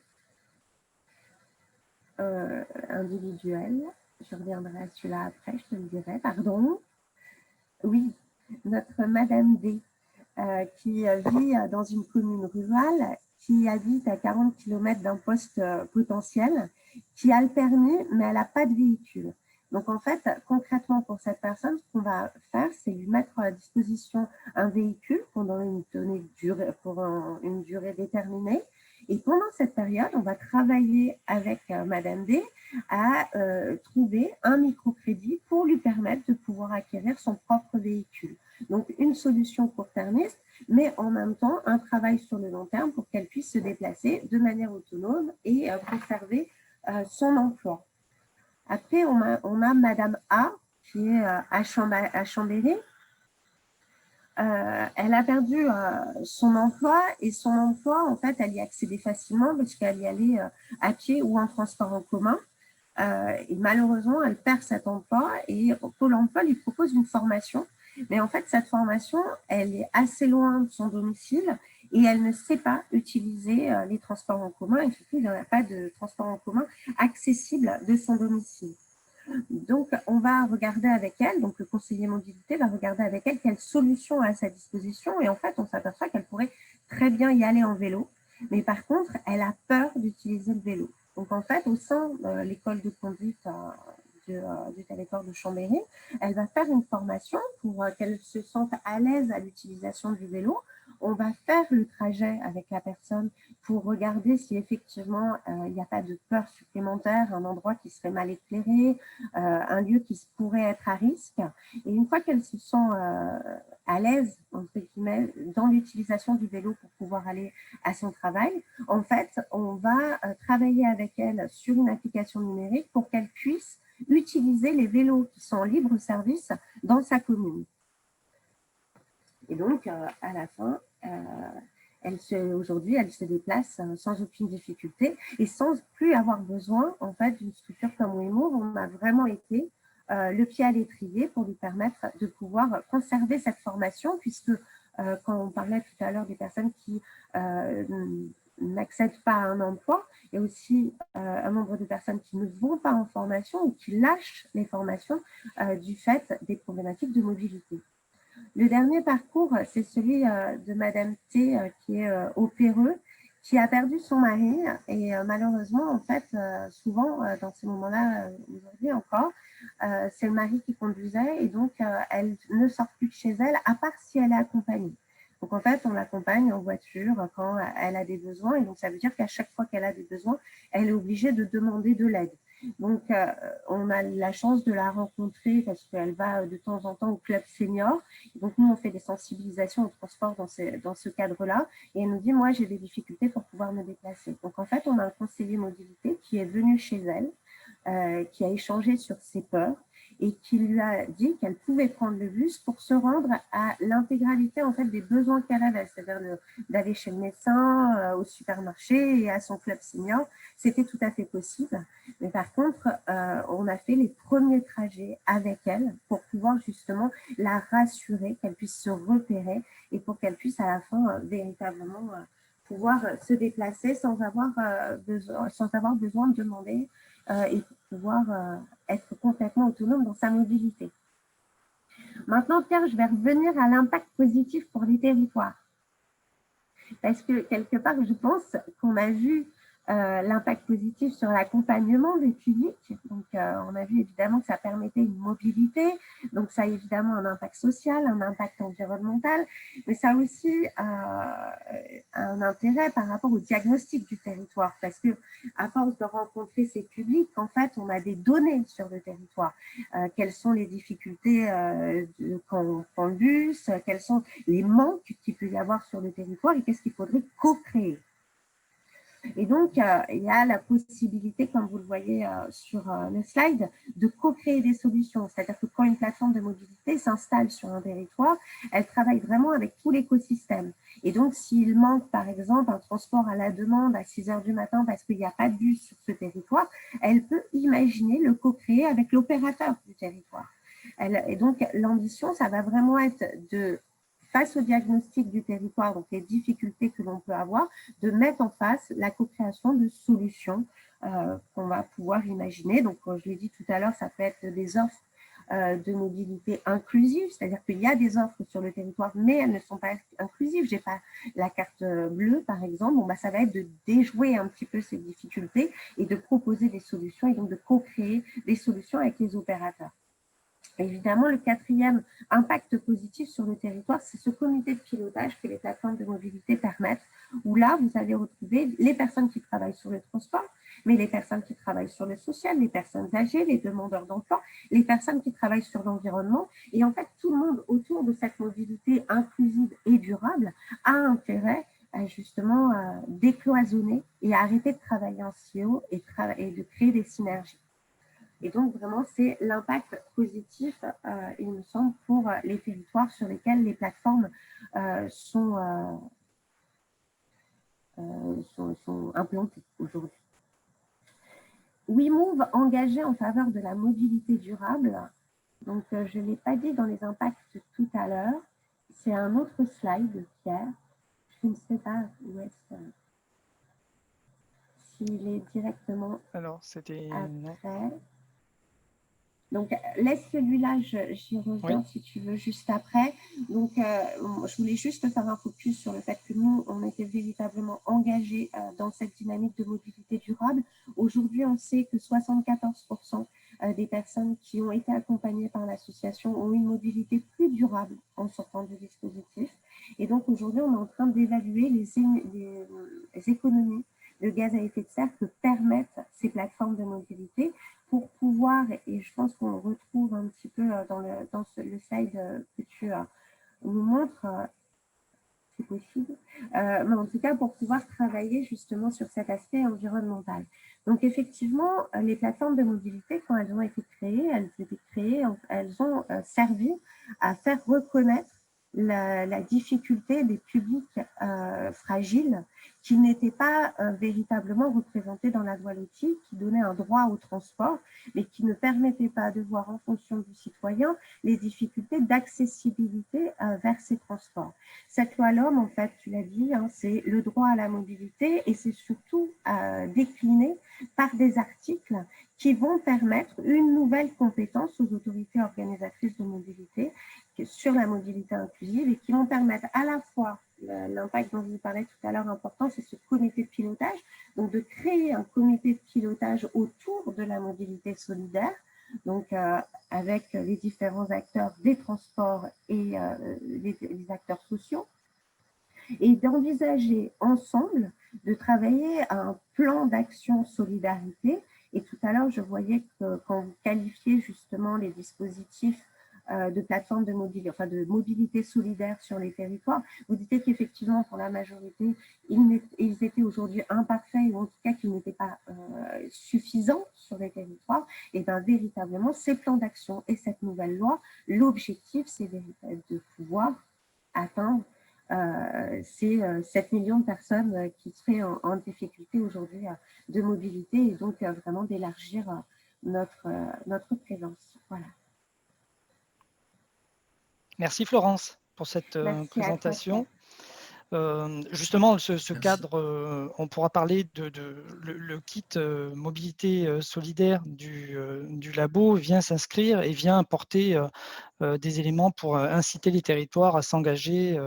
individuel. Je reviendrai à celui-là après, je te le dirai, pardon. Oui, notre Madame D, qui vit dans une commune rurale, qui habite à 40 km d'un poste potentiel, qui a le permis, mais elle n'a pas de véhicule. Donc, en fait, concrètement, pour cette personne, ce qu'on va faire, c'est lui mettre à disposition un véhicule pendant une durée déterminée. Et pendant cette période, on va travailler avec Madame D à trouver un microcrédit pour lui permettre de pouvoir acquérir son propre véhicule. Donc, une solution court-termiste, mais en même temps, un travail sur le long terme pour qu'elle puisse se déplacer de manière autonome et conserver son emploi. Après, on a Madame A, qui est à Chambéry. Elle a perdu son emploi, et son emploi, en fait, elle y accédait facilement parce qu'elle y allait à pied ou en transport en commun. Et malheureusement, elle perd cet emploi et Pôle emploi lui propose une formation. Mais en fait, cette formation, elle est assez loin de son domicile et elle ne sait pas utiliser les transports en commun. Et surtout, il n'y a pas de transport en commun accessible de son domicile. Donc, on va regarder avec elle, donc le conseiller mobilité va regarder avec elle quelle solution a à sa disposition. Et en fait, on s'aperçoit qu'elle pourrait très bien y aller en vélo. Mais par contre, elle a peur d'utiliser le vélo. Donc, en fait, au sein de l'école de conduite du territoire de Chambéry, elle va faire une formation pour qu'elle se sente à l'aise à l'utilisation du vélo. On va faire le trajet avec la personne pour regarder si effectivement il n'y a pas de peur supplémentaire, un endroit qui serait mal éclairé, un lieu qui pourrait être à risque. Et une fois qu'elle se sent à l'aise, entre guillemets, dans l'utilisation du vélo pour pouvoir aller à son travail, en fait, on va travailler avec elle sur une application numérique pour qu'elle puisse utiliser les vélos qui sont en libre service dans sa commune. Et donc, à la fin, aujourd'hui, elle se déplace sans aucune difficulté et sans plus avoir besoin, en fait, d'une structure comme WeMove. On a vraiment été le pied à l'étrier pour lui permettre de pouvoir conserver cette formation, puisque quand on parlait tout à l'heure des personnes qui n'accèdent pas à un emploi, il y a aussi un nombre de personnes qui ne vont pas en formation ou qui lâchent les formations du fait des problématiques de mobilité. Le dernier parcours, c'est celui de Madame T, qui est au Péreux, qui a perdu son mari. Et malheureusement, en fait, souvent, dans ces moments-là, aujourd'hui encore, c'est le mari qui conduisait. Et donc, elle ne sort plus de chez elle, à part si elle est accompagnée. Donc, en fait, on l'accompagne en voiture quand elle a des besoins. Et donc, ça veut dire qu'à chaque fois qu'elle a des besoins, elle est obligée de demander de l'aide. Donc, on a la chance de la rencontrer parce qu'elle va de temps en temps au club senior. Donc, nous, on fait des sensibilisations au transport dans ce cadre-là. Et elle nous dit, moi, j'ai des difficultés pour pouvoir me déplacer. Donc, en fait, on a un conseiller mobilité qui est venu chez elle, qui a échangé sur ses peurs et qui lui a dit qu'elle pouvait prendre le bus pour se rendre à l'intégralité en fait, des besoins qu'elle avait, c'est-à-dire d'aller chez le médecin, au supermarché et à son club senior. C'était tout à fait possible. Mais par contre, on a fait les premiers trajets avec elle pour pouvoir justement la rassurer, qu'elle puisse se repérer et pour qu'elle puisse à la fin véritablement pouvoir se déplacer sans avoir besoin de demander et pouvoir être complètement autonome dans sa mobilité. Maintenant, Pierre, je vais revenir à l'impact positif pour les territoires. Parce que quelque part, je pense qu'on a vu l'impact positif sur l'accompagnement des publics. Donc, on a vu évidemment que ça permettait une mobilité. Donc, ça a évidemment un impact social, un impact environnemental, mais ça a aussi un intérêt par rapport au diagnostic du territoire. Parce que à force de rencontrer ces publics, en fait, on a des données sur le territoire. Quelles sont les difficultés quand on prend le bus, quels sont les manques qu'il peut y avoir sur le territoire et qu'est-ce qu'il faudrait co-créer. Et donc, il y a la possibilité, comme vous le voyez sur le slide, de co-créer des solutions. C'est-à-dire que quand une plateforme de mobilité s'installe sur un territoire, elle travaille vraiment avec tout l'écosystème. Et donc, s'il manque, par exemple, un transport à la demande à 6 heures du matin parce qu'il n'y a pas de bus sur ce territoire, elle peut imaginer le co-créer avec l'opérateur du territoire. Et donc, l'ambition, ça va vraiment être de, face au diagnostic du territoire, donc les difficultés que l'on peut avoir, de mettre en face la co-création de solutions qu'on va pouvoir imaginer. Donc, je l'ai dit tout à l'heure, ça peut être des offres de mobilité inclusive, c'est-à-dire qu'il y a des offres sur le territoire, mais elles ne sont pas inclusives. Je n'ai pas la carte bleue, par exemple. Bon, bah, ça va être de déjouer un petit peu ces difficultés et de proposer des solutions et donc de co-créer des solutions avec les opérateurs. Évidemment, le quatrième impact positif sur le territoire, c'est ce comité de pilotage que les plateformes de mobilité permettent, où là, vous allez retrouver les personnes qui travaillent sur le transport, mais les personnes qui travaillent sur le social, les personnes âgées, les demandeurs d'emploi, les personnes qui travaillent sur l'environnement. Et en fait, tout le monde autour de cette mobilité inclusive et durable a intérêt à justement décloisonner et à arrêter de travailler en silo et de créer des synergies. Et donc, vraiment, c'est l'impact positif, il me semble, pour les territoires sur lesquels les plateformes sont implantées aujourd'hui. WeMove engagé en faveur de la mobilité durable. Donc, je ne l'ai pas dit dans les impacts tout à l'heure. C'est un autre slide, Pierre. Je ne sais pas où est-ce s'il est directement Alors, c'était... après. Donc, laisse celui-là, j'y reviens si tu veux juste après. Donc, je voulais juste faire un focus sur le fait que nous, on était véritablement engagés dans cette dynamique de mobilité durable. Aujourd'hui, on sait que 74% des personnes qui ont été accompagnées par l'association ont une mobilité plus durable en sortant du dispositif. Et donc, aujourd'hui, on est en train d'évaluer les économies de gaz à effet de serre que permettent ces plateformes de mobilité pour pouvoir, et je pense qu'on le retrouve un petit peu dans le slide que tu nous montres, c'est possible, mais en tout cas pour pouvoir travailler justement sur cet aspect environnemental. Donc effectivement, les plateformes de mobilité, quand elles ont été créées, elles ont servi à faire reconnaître la difficulté des publics fragiles qui n'étaient pas véritablement représentés dans la loi LOTI, qui donnait un droit au transport, mais qui ne permettait pas de voir en fonction du citoyen les difficultés d'accessibilité vers ces transports. Cette loi LOM, en fait, tu l'as dit, hein, c'est le droit à la mobilité et c'est surtout décliné par des articles qui vont permettre une nouvelle compétence aux autorités organisatrices de mobilité sur la mobilité inclusive et qui vont permettre à la fois l'impact dont je vous parlais tout à l'heure important, c'est ce comité de pilotage, donc de créer un comité de pilotage autour de la mobilité solidaire, donc avec les différents acteurs des transports et les acteurs sociaux, et d'envisager ensemble de travailler à un plan d'action solidarité. Et tout à l'heure, je voyais que quand vous qualifiez justement les dispositifs de plateformes de mobilité, enfin de mobilité solidaire sur les territoires, vous dites qu'effectivement, pour la majorité, ils étaient aujourd'hui imparfaits ou en tout cas qu'ils n'étaient pas suffisants sur les territoires. Et bien véritablement, ces plans d'action et cette nouvelle loi, l'objectif, c'est de pouvoir atteindre ces 7 millions de personnes qui seraient en difficulté aujourd'hui de mobilité et donc vraiment d'élargir notre présence. Voilà. Merci Florence pour cette présentation. Justement, ce cadre, on pourra parler le kit mobilité solidaire du labo vient s'inscrire et vient apporter des éléments pour inciter les territoires à s'engager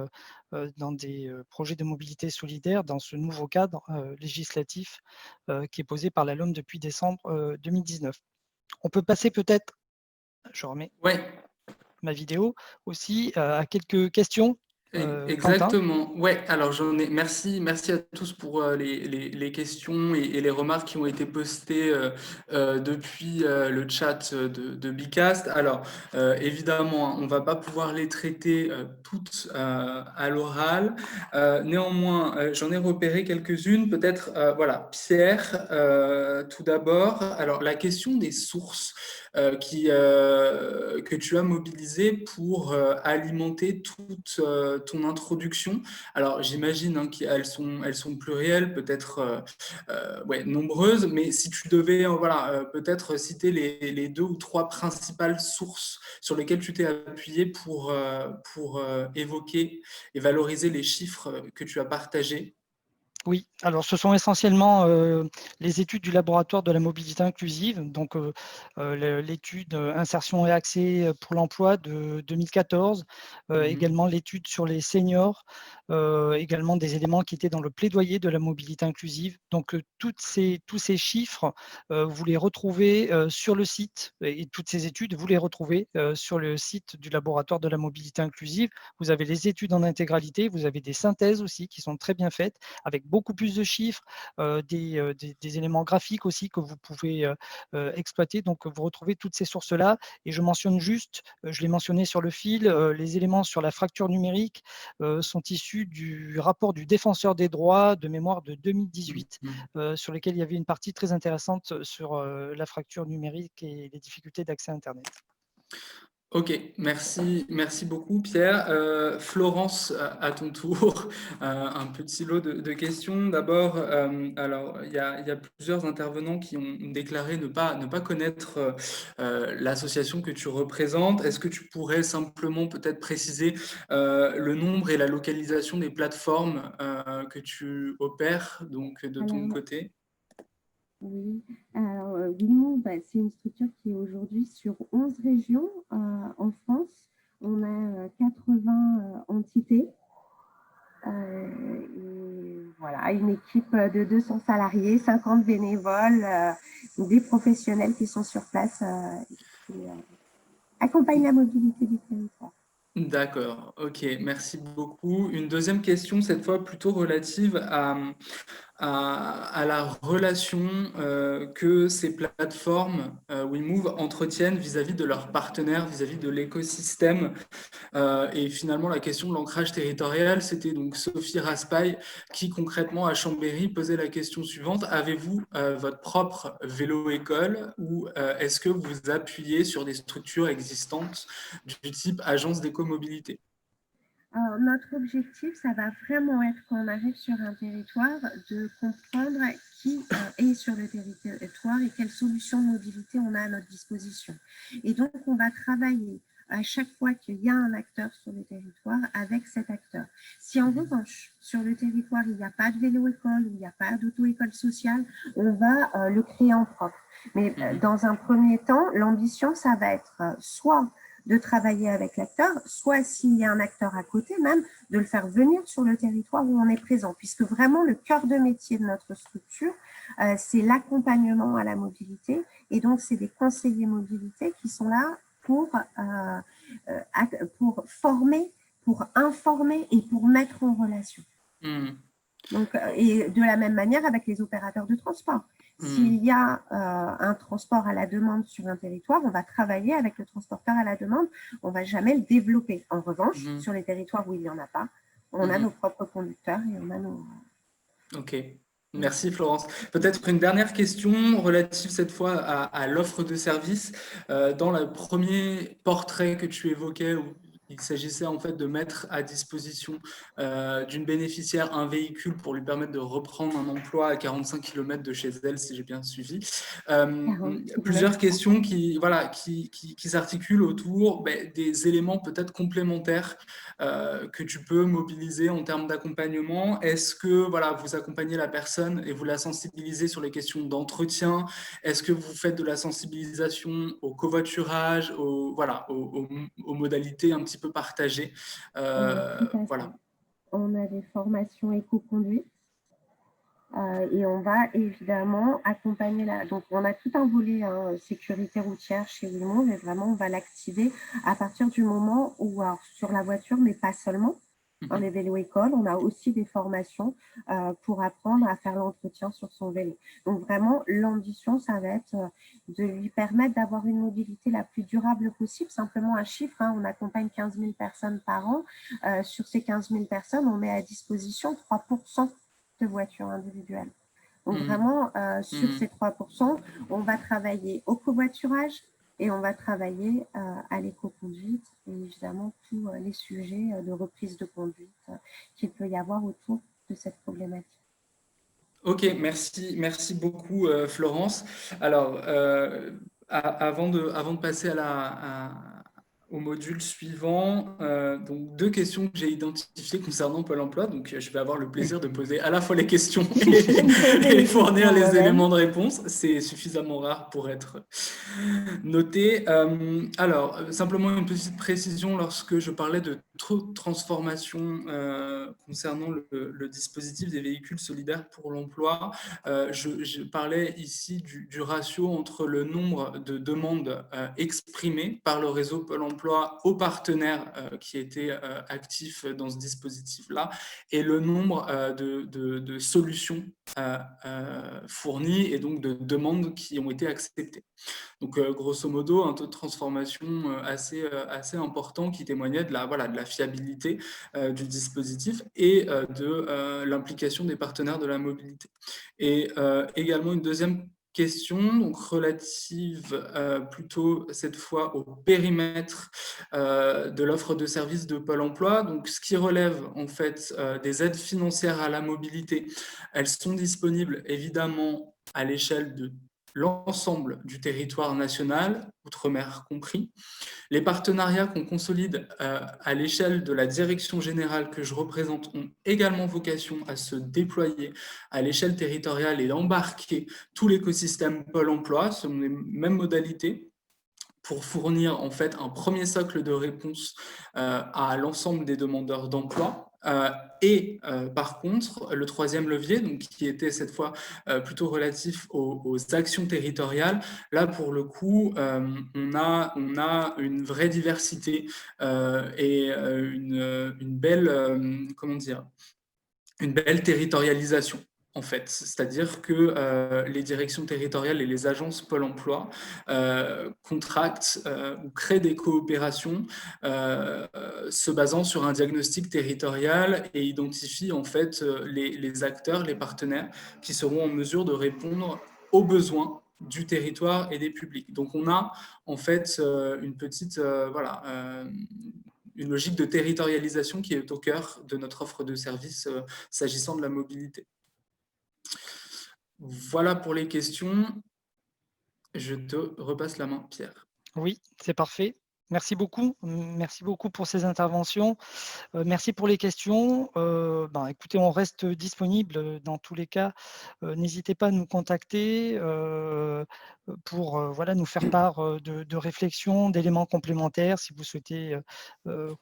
dans des projets de mobilité solidaire dans ce nouveau cadre législatif qui est posé par la LOM depuis décembre 2019. On peut passer peut-être, je remets ma vidéo aussi, à quelques questions Quentin. Exactement. Ouais, alors merci à tous pour les questions et les remarques qui ont été postées depuis le chat de Bicast. Alors, évidemment, hein, on va pas pouvoir les traiter toutes à l'oral. Néanmoins, j'en ai repéré quelques-unes. Peut-être, voilà, Pierre, tout d'abord. Alors, la question des sources que tu as mobilisées pour alimenter toute ton introduction. Alors, j'imagine hein, qu'elles sont plurielles, peut-être ouais, nombreuses, mais si tu devais voilà, peut-être citer les 2 ou 3 principales sources sur lesquelles tu t'es appuyé pour évoquer et valoriser les chiffres que tu as partagés. Oui, alors ce sont essentiellement les études du laboratoire de la mobilité inclusive, donc l'étude insertion et accès pour l'emploi de 2014, également l'étude sur les seniors, également des éléments qui étaient dans le plaidoyer de la mobilité inclusive. Donc tous ces chiffres, vous les retrouvez sur le site, et toutes ces études, vous les retrouvez sur le site du laboratoire de la mobilité inclusive. Vous avez les études en intégralité, vous avez des synthèses aussi qui sont très bien faites, avec beaucoup plus de chiffres, des éléments graphiques aussi que vous pouvez exploiter. Donc, vous retrouvez toutes ces sources-là. Et je mentionne juste, je l'ai mentionné sur le fil, les éléments sur la fracture numérique sont issus du rapport du défenseur des droits de mémoire de 2018, sur lequel il y avait une partie très intéressante sur la fracture numérique et les difficultés d'accès à Internet. Ok, merci beaucoup Pierre. Florence, à ton tour, un petit lot de questions. D'abord, alors il y a plusieurs intervenants qui ont déclaré ne pas connaître l'association que tu représentes. Est-ce que tu pourrais simplement peut-être préciser le nombre et la localisation des plateformes que tu opères donc de ton côté? Oui, alors WeMove, c'est une structure qui est aujourd'hui sur 11 régions en France. On a 80 entités. Et voilà, une équipe de 200 salariés, 50 bénévoles, des professionnels qui sont sur place qui accompagnent la mobilité du territoire. D'accord, ok, merci beaucoup. Une deuxième question, cette fois plutôt relative à la relation que ces plateformes WeMove entretiennent vis-à-vis de leurs partenaires, vis-à-vis de l'écosystème. Et finalement, la question de l'ancrage territorial, c'était donc Sophie Raspail qui concrètement à Chambéry posait la question suivante. Avez-vous votre propre vélo-école ou est-ce que vous appuyez sur des structures existantes du type agence d'écomobilité? Alors, notre objectif, ça va vraiment être, quand on arrive sur un territoire, de comprendre qui est sur le territoire et quelles solutions de mobilité on a à notre disposition. Et donc, on va travailler à chaque fois qu'il y a un acteur sur le territoire avec cet acteur. Si en revanche, sur le territoire, il n'y a pas de vélo-école ou il n'y a pas d'auto-école sociale, on va le créer en propre. Mais dans un premier temps, l'ambition, ça va être soit de travailler avec l'acteur, soit s'il y a un acteur à côté même, de le faire venir sur le territoire où on est présent, puisque vraiment le cœur de métier de notre structure, c'est l'accompagnement à la mobilité, et donc c'est des conseillers mobilité qui sont là pour former, pour informer et pour mettre en relation. Donc, et de la même manière avec les opérateurs de transport. S'il y a un transport à la demande sur un territoire, on va travailler avec le transporteur à la demande, on ne va jamais le développer. En revanche, sur les territoires où il n'y en a pas, on a nos propres conducteurs et on a nos... Ok. Merci Florence. Peut-être une dernière question relative cette fois à l'offre de service. Dans le premier portrait que tu évoquais, où il s'agissait en fait de mettre à disposition d'une bénéficiaire un véhicule pour lui permettre de reprendre un emploi à 45 km de chez elle, si j'ai bien suivi. Plusieurs questions qui s'articulent autour des éléments peut-être complémentaires que tu peux mobiliser en termes d'accompagnement. Est-ce que vous accompagnez la personne et vous la sensibilisez sur les questions d'entretien? Est-ce que vous faites de la sensibilisation au covoiturage, aux modalités un petit peu partagées? Voilà. On a des formations éco-conduite. Et on va évidemment accompagner donc on a tout un volet sécurité routière chez WeMove, et vraiment on va l'activer à partir du moment où, alors, sur la voiture, mais pas seulement, Dans les vélos-écoles, on a aussi des formations pour apprendre à faire l'entretien sur son vélo. Donc vraiment, l'ambition, ça va être de lui permettre d'avoir une mobilité la plus durable possible. Simplement un chiffre, on accompagne 15 000 personnes par an. Sur ces 15 000 personnes, on met à disposition 3% de voitures individuelles. Donc vraiment, sur ces 3%, on va travailler au covoiturage, et on va travailler à l'éco-conduite et évidemment tous les sujets de reprise de conduite qu'il peut y avoir autour de cette problématique. Ok, merci beaucoup Florence. Alors, avant de passer au module suivant, donc 2 questions que j'ai identifiées concernant Pôle emploi. Donc, je vais avoir le plaisir de poser à la fois les questions et fournir les éléments de réponse. C'est suffisamment rare pour être noté. Alors, simplement une petite précision, lorsque je parlais de transformation concernant le dispositif des véhicules solidaires pour l'emploi, je parlais ici du ratio entre le nombre de demandes exprimées par le réseau Pôle emploi aux partenaires qui étaient actifs dans ce dispositif-là et le nombre de solutions fournies et donc de demandes qui ont été acceptées. Donc, grosso modo, un taux de transformation assez important qui témoignait de la fiabilité du dispositif et de l'implication des partenaires de la mobilité. Et également une deuxième question, donc relative plutôt cette fois au périmètre de l'offre de services de Pôle emploi. Donc, ce qui relève en fait des aides financières à la mobilité, elles sont disponibles évidemment à l'échelle de l'ensemble du territoire national, outre-mer compris. Les partenariats qu'on consolide à l'échelle de la direction générale que je représente ont également vocation à se déployer à l'échelle territoriale et d'embarquer tout l'écosystème Pôle emploi selon les mêmes modalités pour fournir en fait un premier socle de réponse à l'ensemble des demandeurs d'emploi. Par contre, le troisième levier, donc, qui était cette fois plutôt relatif aux actions territoriales, là pour le coup, on a une vraie diversité et une belle, une belle territorialisation. En fait, c'est-à-dire que les directions territoriales et les agences Pôle emploi contractent ou créent des coopérations se basant sur un diagnostic territorial et identifient en fait les acteurs, les partenaires qui seront en mesure de répondre aux besoins du territoire et des publics. Donc, on a en fait une petite une logique de territorialisation qui est au cœur de notre offre de services s'agissant de la mobilité. Voilà pour les questions. Je te repasse la main, Pierre. Oui, c'est parfait. Merci beaucoup pour ces interventions. Merci pour les questions. Écoutez, on reste disponible dans tous les cas. N'hésitez pas à nous contacter pour nous faire part de réflexions, d'éléments complémentaires. Si vous souhaitez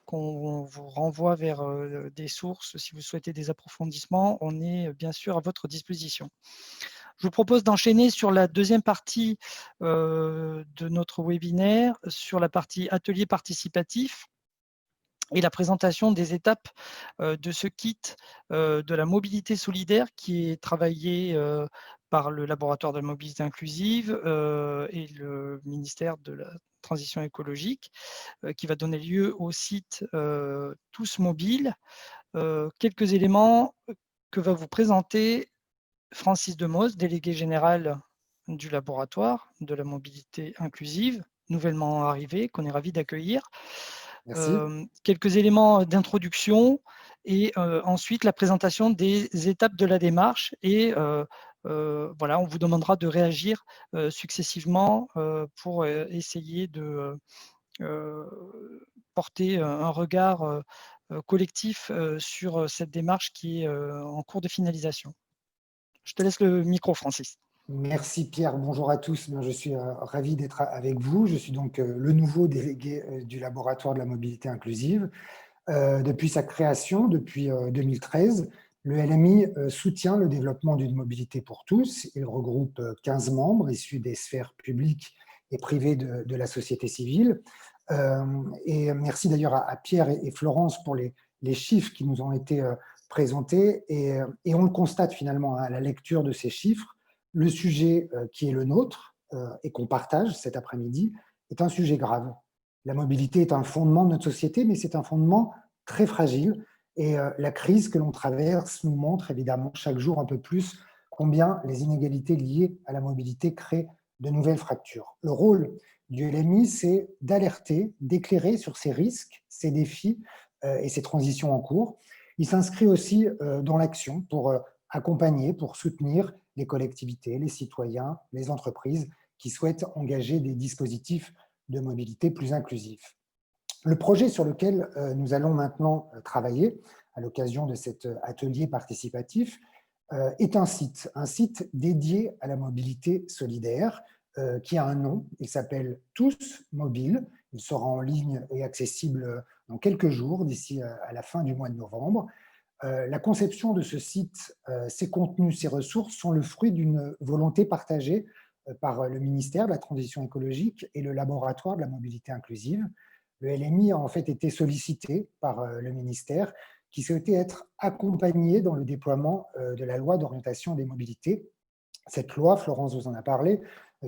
qu'on vous renvoie vers des sources, si vous souhaitez des approfondissements, on est bien sûr à votre disposition. Je vous propose d'enchaîner sur la deuxième partie de notre webinaire, sur la partie atelier participatif et la présentation des étapes de ce kit de la mobilité solidaire qui est travaillé par le laboratoire de la mobilité inclusive et le ministère de la transition écologique, qui va donner lieu au site Tous Mobiles. Quelques éléments que va vous présenter Francis Demoz, délégué général du laboratoire de la mobilité inclusive, nouvellement arrivé, qu'on est ravi d'accueillir. Quelques éléments d'introduction et ensuite la présentation des étapes de la démarche et on vous demandera de réagir successivement pour essayer de porter un regard collectif sur cette démarche qui est en cours de finalisation. Je te laisse le micro, Francis. Merci Pierre, bonjour à tous. Je suis ravi d'être avec vous. Je suis donc le nouveau délégué du laboratoire de la mobilité inclusive. Depuis sa création, depuis 2013, le LMI soutient le développement d'une mobilité pour tous. Il regroupe 15 membres issus des sphères publiques et privées de la société civile. Et merci d'ailleurs à Pierre et Florence pour les les chiffres qui nous ont été présentés et on le constate finalement à la lecture de ces chiffres. Le sujet qui est le nôtre et qu'on partage cet après-midi est un sujet grave. La mobilité est un fondement de notre société, mais c'est un fondement très fragile. Et la crise que l'on traverse nous montre évidemment chaque jour un peu plus combien les inégalités liées à la mobilité créent de nouvelles fractures. Le rôle du LMI, c'est d'alerter, d'éclairer sur ces risques, ces défis et ces transitions en cours. Il s'inscrit aussi dans l'action pour accompagner, pour soutenir les collectivités, les citoyens, les entreprises qui souhaitent engager des dispositifs de mobilité plus inclusifs. Le projet sur lequel nous allons maintenant travailler, à l'occasion de cet atelier participatif, est un site dédié à la mobilité solidaire, qui a un nom, il s'appelle Tous Mobile. Il sera en ligne et accessible dans quelques jours, d'ici à la fin du mois de novembre. La conception de ce site, ses contenus, ses ressources sont le fruit d'une volonté partagée par le ministère de la Transition écologique et le laboratoire de la mobilité inclusive. Le LMI a en fait été sollicité par le ministère qui souhaitait être accompagné dans le déploiement de la loi d'orientation des mobilités. Cette loi, Florence vous en a parlé,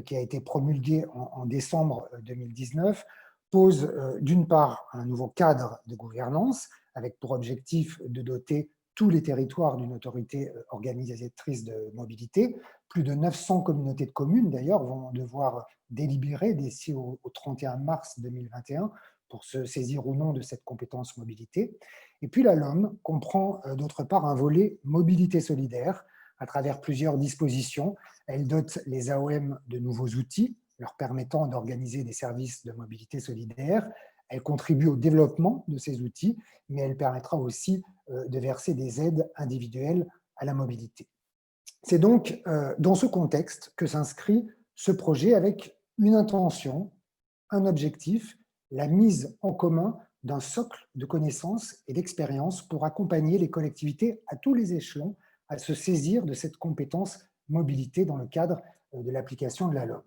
qui a été promulguée en décembre 2019, pose d'une part un nouveau cadre de gouvernance avec pour objectif de doter tous les territoires d'une autorité organisatrice de mobilité. Plus de 900 communautés de communes, d'ailleurs, vont devoir délibérer d'ici au 31 mars 2021 pour se saisir ou non de cette compétence mobilité. Et puis la LOM comprend d'autre part un volet mobilité solidaire à travers plusieurs dispositions. Elle dote les AOM de nouveaux outils leur permettant d'organiser des services de mobilité solidaire. Elle contribue au développement de ces outils, mais elle permettra aussi de verser des aides individuelles à la mobilité. C'est donc dans ce contexte que s'inscrit ce projet avec une intention, un objectif, la mise en commun d'un socle de connaissances et d'expériences pour accompagner les collectivités à tous les échelons à se saisir de cette compétence mobilité dans le cadre de l'application de la LOM.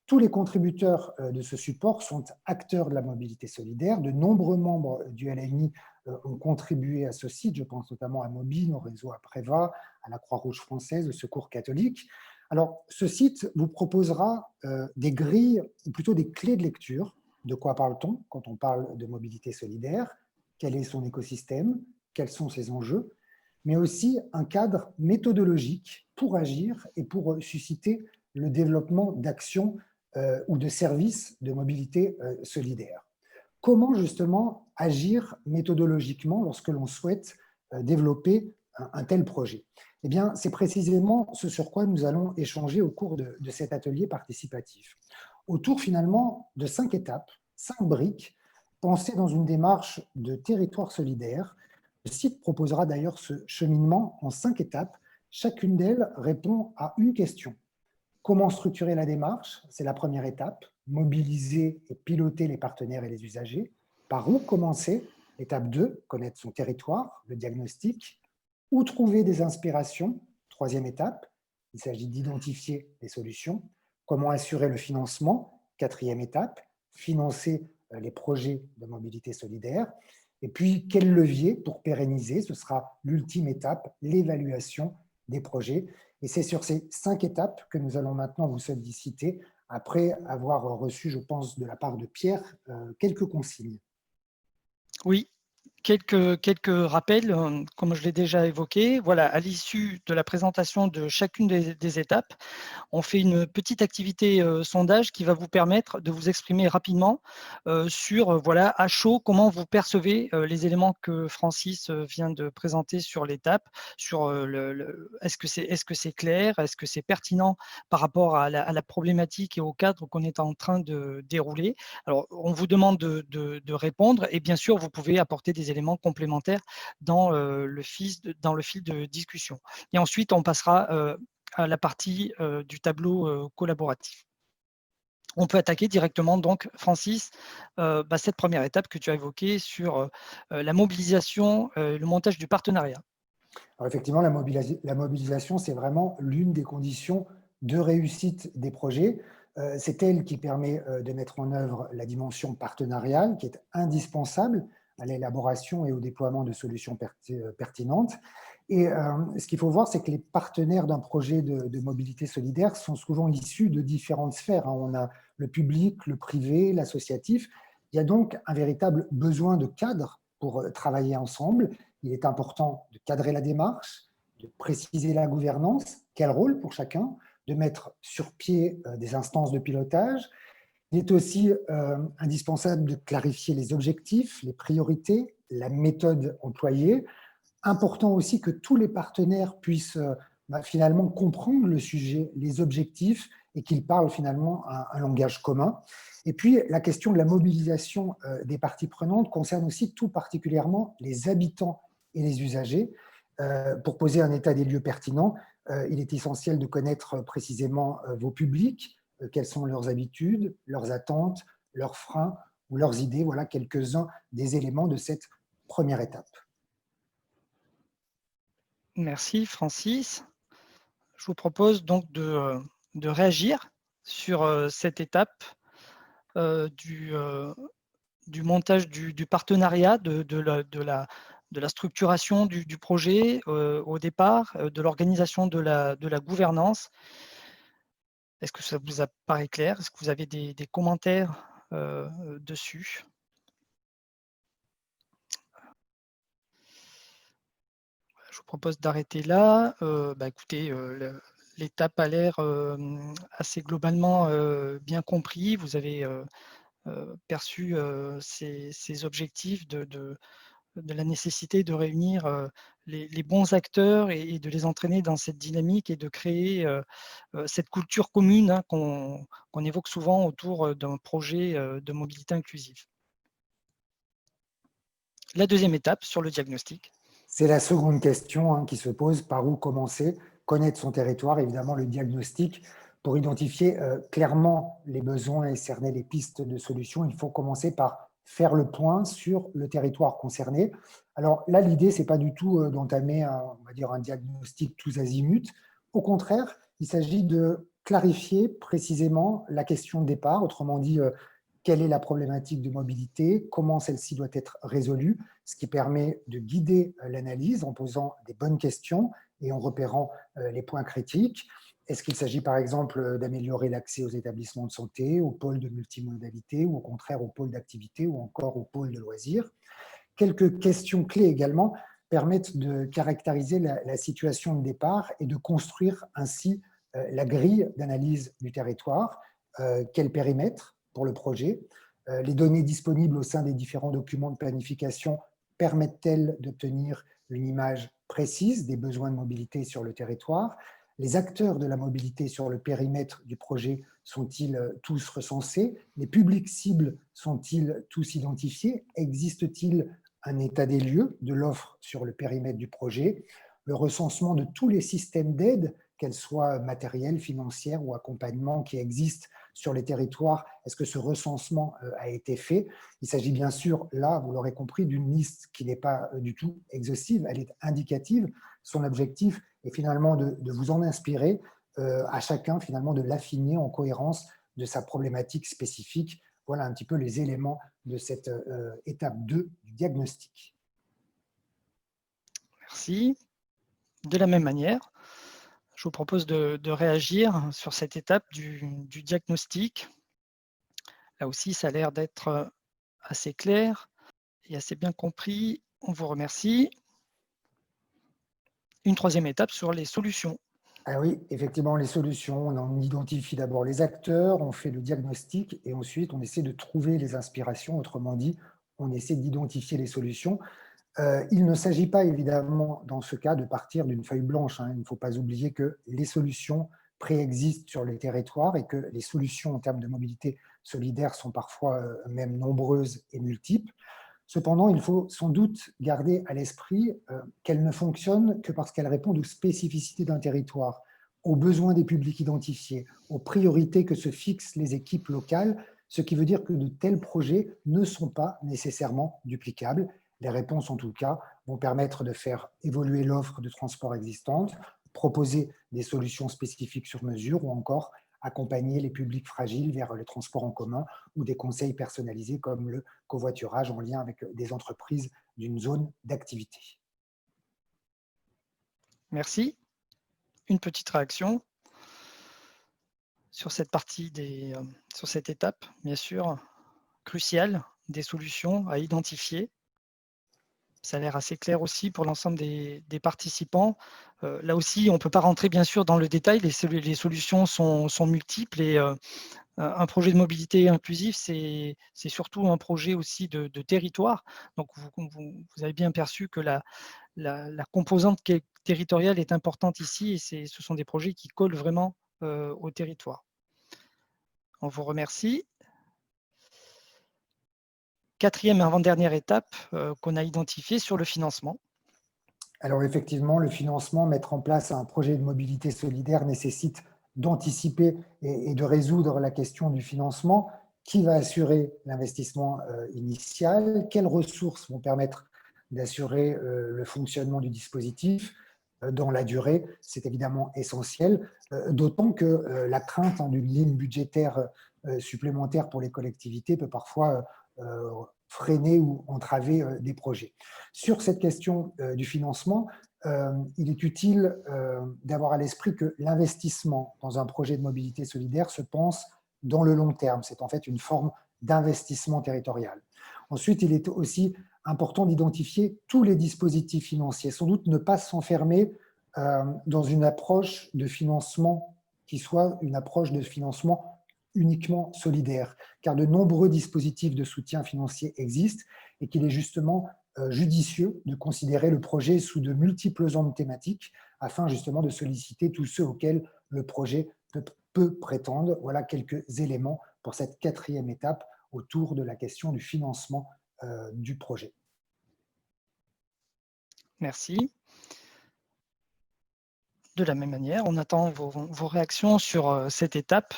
Tous les contributeurs de ce support sont acteurs de la mobilité solidaire. De nombreux membres du LMI ont contribué à ce site. Je pense notamment à Mobine, au réseau Apréva, à la Croix-Rouge française, au Secours catholique. Alors, ce site vous proposera des grilles, ou plutôt des clés de lecture. De quoi parle-t-on quand on parle de mobilité solidaire? Quel est son écosystème? Quels sont ses enjeux? Mais aussi un cadre méthodologique pour agir et pour susciter le développement d'actions ou de services de mobilité solidaire. Comment justement agir méthodologiquement lorsque l'on souhaite développer un tel projet? Eh bien, c'est précisément ce sur quoi nous allons échanger au cours de cet atelier participatif. Autour finalement de 5 étapes, 5 briques, pensées dans une démarche de territoire solidaire. Le site proposera d'ailleurs ce cheminement en 5 étapes. Chacune d'elles répond à une question. Comment structurer la démarche? C'est la première étape. Mobiliser et piloter les partenaires et les usagers. Par où commencer? Étape 2, connaître son territoire, le diagnostic. Où trouver des inspirations? Troisième étape, il s'agit d'identifier les solutions. Comment assurer le financement? Quatrième étape, financer les projets de mobilité solidaire. Et puis, quel levier pour pérenniser? Ce sera l'ultime étape, l'évaluation des projets. Et c'est sur ces 5 étapes que nous allons maintenant vous solliciter, après avoir reçu, je pense, de la part de Pierre, quelques consignes. Oui. Quelques rappels, comme je l'ai déjà évoqué. Voilà, à l'issue de la présentation de chacune des étapes, on fait une petite activité sondage qui va vous permettre de vous exprimer rapidement sur, voilà, à chaud, comment vous percevez les éléments que Francis vient de présenter sur l'étape, sur est-ce que c'est clair, est-ce que c'est pertinent par rapport à la problématique et au cadre qu'on est en train de dérouler. Alors, on vous demande de répondre et bien sûr, vous pouvez apporter des éléments complémentaires dans le fil de discussion. Et ensuite, on passera à la partie du tableau collaboratif. On peut attaquer directement, donc, Francis, cette première étape que tu as évoquée sur la mobilisation, le montage du partenariat. Alors effectivement, la mobilisation, c'est vraiment l'une des conditions de réussite des projets. C'est elle qui permet de mettre en œuvre la dimension partenariale, qui est indispensable à l'élaboration et au déploiement de solutions pertinentes. Et ce qu'il faut voir, c'est que les partenaires d'un projet de mobilité solidaire sont souvent issus de différentes sphères. On a le public, le privé, l'associatif. Il y a donc un véritable besoin de cadre pour travailler ensemble. Il est important de cadrer la démarche, de préciser la gouvernance, quel rôle pour chacun, de mettre sur pied des instances de pilotage. Il est aussi indispensable de clarifier les objectifs, les priorités, la méthode employée. Important aussi que tous les partenaires puissent finalement comprendre le sujet, les objectifs, et qu'ils parlent finalement un langage commun. Et puis, la question de la mobilisation des parties prenantes concerne aussi tout particulièrement les habitants et les usagers. Pour poser un état des lieux pertinent, il est essentiel de connaître précisément vos publics, quelles sont leurs habitudes, leurs attentes, leurs freins ou leurs idées. Voilà quelques-uns des éléments de cette première étape. Merci Francis. Je vous propose donc de réagir sur cette étape du montage du partenariat, de la structuration du projet au départ, de l'organisation de la gouvernance. Est-ce que ça vous apparaît clair? Est-ce que vous avez des commentaires dessus? Je vous propose d'arrêter là. Écoutez, l'étape a l'air assez globalement bien compris. Vous avez perçu ces objectifs de la nécessité de réunir les bons acteurs et de les entraîner dans cette dynamique et de créer cette culture commune qu'on évoque souvent autour d'un projet de mobilité inclusive. La deuxième étape sur le diagnostic. C'est la seconde question qui se pose, par où commencer? Connaître son territoire, évidemment le diagnostic. Pour identifier clairement les besoins et cerner les pistes de solutions, il faut commencer par faire le point sur le territoire concerné. Alors là, l'idée, ce n'est pas du tout d'entamer un diagnostic tous azimuts. Au contraire, il s'agit de clarifier précisément la question de départ, autrement dit, quelle est la problématique de mobilité, comment celle-ci doit être résolue, ce qui permet de guider l'analyse en posant des bonnes questions et en repérant les points critiques. Est-ce qu'il s'agit par exemple d'améliorer l'accès aux établissements de santé, aux pôles de multimodalité ou au contraire aux pôles d'activité ou encore aux pôles de loisirs? Quelques questions clés également permettent de caractériser la situation de départ et de construire ainsi la grille d'analyse du territoire. Quel périmètre pour le projet? Les données disponibles au sein des différents documents de planification permettent-elles d'obtenir une image précise des besoins de mobilité sur le territoire? Les acteurs de la mobilité sur le périmètre du projet sont-ils tous recensés? Les publics cibles sont-ils tous identifiés? Existe-t-il un état des lieux de l'offre sur le périmètre du projet? Le recensement de tous les systèmes d'aide, qu'elles soient matérielles, financières ou accompagnement qui existent sur les territoires, est-ce que ce recensement a été fait? Il s'agit bien sûr, là, vous l'aurez compris, d'une liste qui n'est pas du tout exhaustive, elle est indicative. Son objectif est finalement de vous en inspirer, à chacun finalement de l'affiner en cohérence de sa problématique spécifique. Voilà un petit peu les éléments de cette étape 2 du diagnostic. Merci. De la même manière, je vous propose de réagir sur cette étape du diagnostic. Là aussi, ça a l'air d'être assez clair et assez bien compris. On vous remercie. Une troisième étape sur les solutions. Ah oui, effectivement, les solutions, on identifie d'abord les acteurs, on fait le diagnostic et ensuite on essaie de trouver les inspirations, autrement dit, on essaie d'identifier les solutions. Il ne s'agit pas évidemment dans ce cas de partir d'une feuille blanche. Il ne faut pas oublier que les solutions préexistent sur les territoires et que les solutions en termes de mobilité solidaire sont parfois même nombreuses et multiples. Cependant, il faut sans doute garder à l'esprit qu'elles ne fonctionnent que parce qu'elles répondent aux spécificités d'un territoire, aux besoins des publics identifiés, aux priorités que se fixent les équipes locales, ce qui veut dire que de tels projets ne sont pas nécessairement duplicables. Les réponses, en tout cas, vont permettre de faire évoluer l'offre de transport existante, proposer des solutions spécifiques sur mesure ou encore accompagner les publics fragiles vers les transports en commun ou des conseils personnalisés comme le covoiturage en lien avec des entreprises d'une zone d'activité. Merci. Une petite réaction sur cette partie, sur cette étape, bien sûr, cruciale, des solutions à identifier. Ça a l'air assez clair aussi pour l'ensemble des participants. Là aussi, on ne peut pas rentrer bien sûr dans le détail, les solutions sont multiples et un projet de mobilité inclusive, c'est surtout un projet aussi de territoire. Donc, vous avez bien perçu que la composante territoriale est importante ici et ce sont des projets qui collent vraiment au territoire. On vous remercie. Quatrième et avant-dernière étape qu'on a identifiée sur le financement. Alors effectivement, le financement, mettre en place un projet de mobilité solidaire nécessite d'anticiper et de résoudre la question du financement. Qui va assurer l'investissement initial? Quelles ressources vont permettre d'assurer le fonctionnement du dispositif dans la durée? C'est évidemment essentiel, d'autant que la crainte d'une ligne budgétaire supplémentaire pour les collectivités peut parfois freiner ou entraver des projets. Sur cette question du financement, il est utile d'avoir à l'esprit que l'investissement dans un projet de mobilité solidaire se pense dans le long terme. C'est en fait une forme d'investissement territorial. Ensuite, il est aussi important d'identifier tous les dispositifs financiers, sans doute ne pas s'enfermer dans une approche de financement qui soit une approche de financement uniquement solidaire, car de nombreux dispositifs de soutien financier existent et qu'il est justement judicieux de considérer le projet sous de multiples angles thématiques afin justement de solliciter tous ceux auxquels le projet peut prétendre. Voilà quelques éléments pour cette quatrième étape autour de la question du financement du projet. Merci. De la même manière, on attend vos réactions sur cette étape.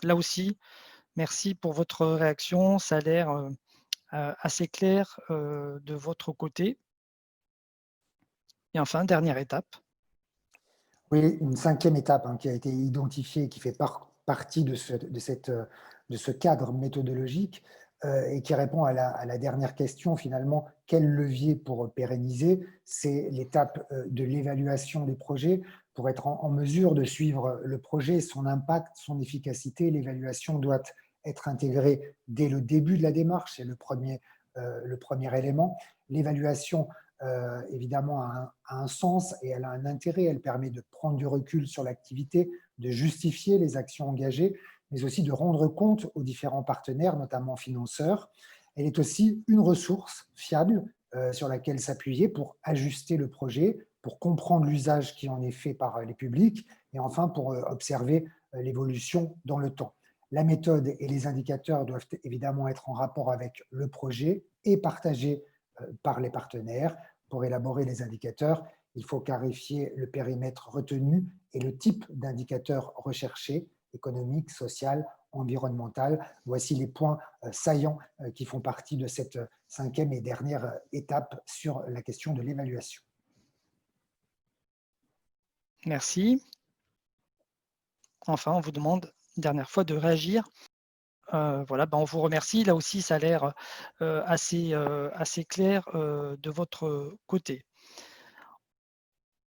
Là aussi, merci pour votre réaction. Ça a l'air assez clair de votre côté. Et enfin, dernière étape. Oui, une cinquième étape qui a été identifiée et qui fait partie de ce cadre méthodologique et qui répond à la dernière question finalement, quel levier pour pérenniser? C'est l'étape de l'évaluation des projets. Pour être en mesure de suivre le projet, son impact, son efficacité, l'évaluation doit être intégrée dès le début de la démarche, c'est le premier élément. L'évaluation évidemment a un sens et elle a un intérêt, elle permet de prendre du recul sur l'activité, de justifier les actions engagées, mais aussi de rendre compte aux différents partenaires, notamment financeurs. Elle est aussi une ressource fiable sur laquelle s'appuyer pour ajuster le projet, pour comprendre l'usage qui en est fait par les publics et enfin pour observer l'évolution dans le temps. La méthode et les indicateurs doivent évidemment être en rapport avec le projet et partagés par les partenaires. Pour élaborer les indicateurs, il faut clarifier le périmètre retenu et le type d'indicateur recherché, économique, social, environnemental. Voici les points saillants qui font partie de cette cinquième et dernière étape sur la question de l'évaluation. Merci. Enfin, on vous demande une dernière fois de réagir. Voilà, on vous remercie. Là aussi, ça a l'air assez clair de votre côté.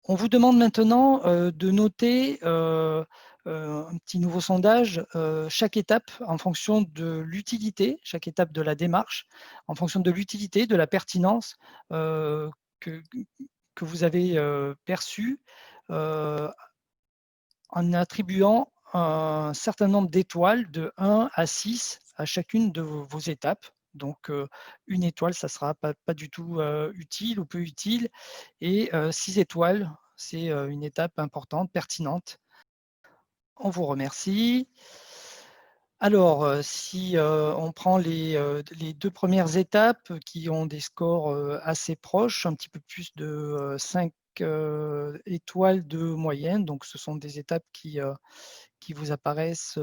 On vous demande maintenant de noter un petit nouveau sondage, chaque étape en fonction de l'utilité, chaque étape de la démarche, en fonction de l'utilité, de la pertinence que vous avez perçue en attribuant un certain nombre d'étoiles de 1 à 6 à chacune de vos étapes. Donc, une étoile, ça ne sera pas du tout utile ou peu utile. Et 6 étoiles, c'est une étape importante, pertinente. On vous remercie. Alors, si on prend les 2 premières étapes qui ont des scores assez proches, un petit peu plus de 5 étoiles de moyenne, donc ce sont des étapes qui vous apparaissent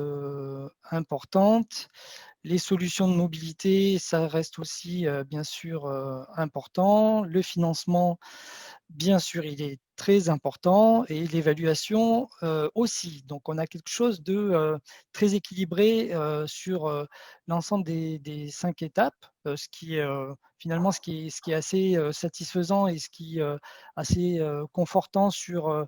importantes. Les solutions de mobilité, ça reste aussi bien sûr important. Le financement, bien sûr, il est très important et l'évaluation aussi. Donc, on a quelque chose de très équilibré sur l'ensemble des 5 étapes, ce qui est finalement ce qui est assez satisfaisant et ce qui est assez confortant sur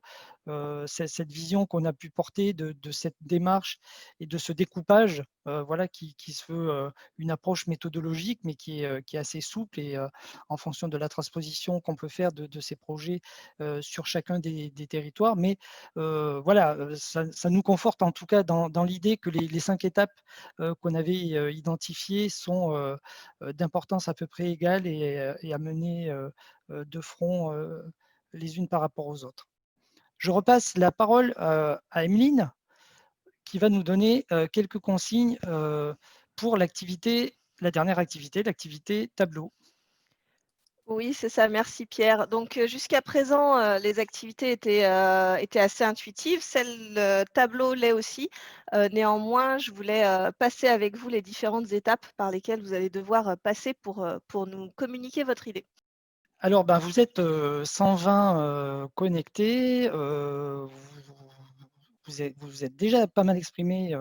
cette vision qu'on a pu porter de cette démarche et de ce découpage voilà, qui se veut une approche méthodologique, mais qui est assez souple et en fonction de la transposition qu'on peut faire de ces projets sur chacun des territoires. Mais voilà, ça nous conforte en tout cas dans l'idée que les 5 étapes qu'on avait identifiées sont d'importance à peu près égale et à mener de front les unes par rapport aux autres. Je repasse la parole à Emeline qui va nous donner quelques consignes pour l'activité, la dernière activité, l'activité tableau. Oui, c'est ça. Merci Pierre. Donc jusqu'à présent, les activités étaient assez intuitives. Celle tableau l'est aussi. Néanmoins, je voulais passer avec vous les différentes étapes par lesquelles vous allez devoir passer pour nous communiquer votre idée. Alors, ben, vous êtes 120 connectés. Vous êtes déjà pas mal exprimé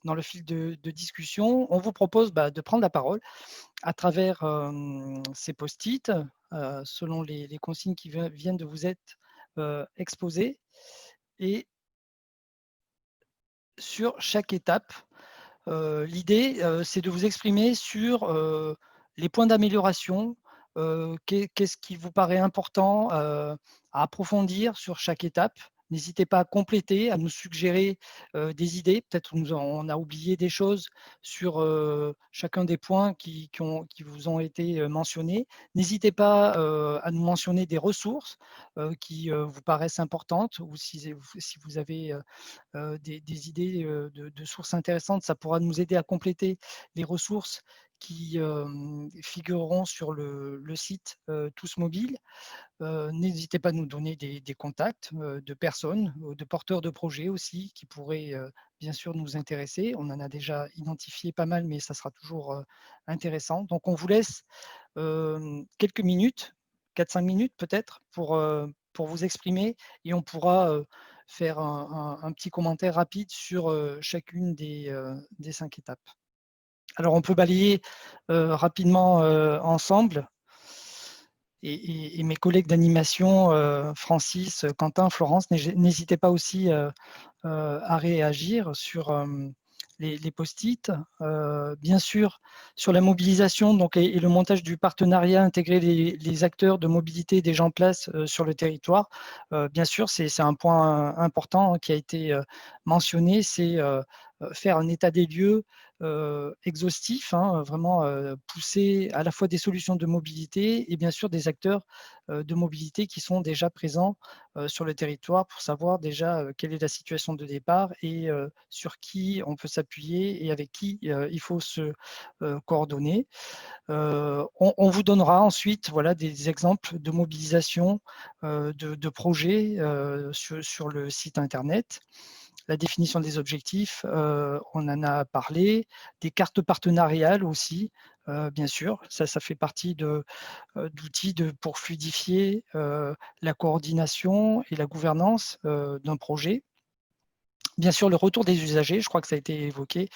dans le fil de discussion. On vous propose de prendre la parole à travers ces post-it, selon les consignes qui viennent de vous être exposées. Et sur chaque étape, l'idée, c'est de vous exprimer sur les points d'amélioration, qu'est-ce qui vous paraît important à approfondir sur chaque étape. N'hésitez pas à compléter, à nous suggérer des idées. Peut-être on a oublié des choses sur chacun des points qui vous ont été mentionnés. N'hésitez pas à nous mentionner des ressources qui vous paraissent importantes ou si vous avez des idées de sources intéressantes. Ça pourra nous aider à compléter les ressources qui figureront sur le site Tous Mobiles. N'hésitez pas à nous donner des contacts de personnes, de porteurs de projets aussi, qui pourraient bien sûr nous intéresser. On en a déjà identifié pas mal, mais ça sera toujours intéressant. Donc on vous laisse quelques minutes, 4-5 minutes peut-être, pour vous exprimer et on pourra faire un petit commentaire rapide sur chacune des 5 étapes. Alors on peut balayer rapidement ensemble et mes collègues d'animation, Francis, Quentin, Florence, n'hésitez pas aussi à réagir sur les post-it. Bien sûr, sur la mobilisation donc, et le montage du partenariat, intégrer les acteurs de mobilité des gens en place sur le territoire. Bien sûr, c'est un point important qui a été mentionné, c'est faire un état des lieux exhaustif, vraiment pousser à la fois des solutions de mobilité et bien sûr des acteurs de mobilité qui sont déjà présents sur le territoire pour savoir déjà quelle est la situation de départ et sur qui on peut s'appuyer et avec qui il faut se coordonner. On vous donnera ensuite voilà, des exemples de mobilisation de projets sur le site internet. La définition des objectifs, on en a parlé, des cartes partenariales aussi, bien sûr, ça fait partie d'outils pour fluidifier la coordination et la gouvernance d'un projet. Bien sûr, le retour des usagers, je crois que ça a été évoqué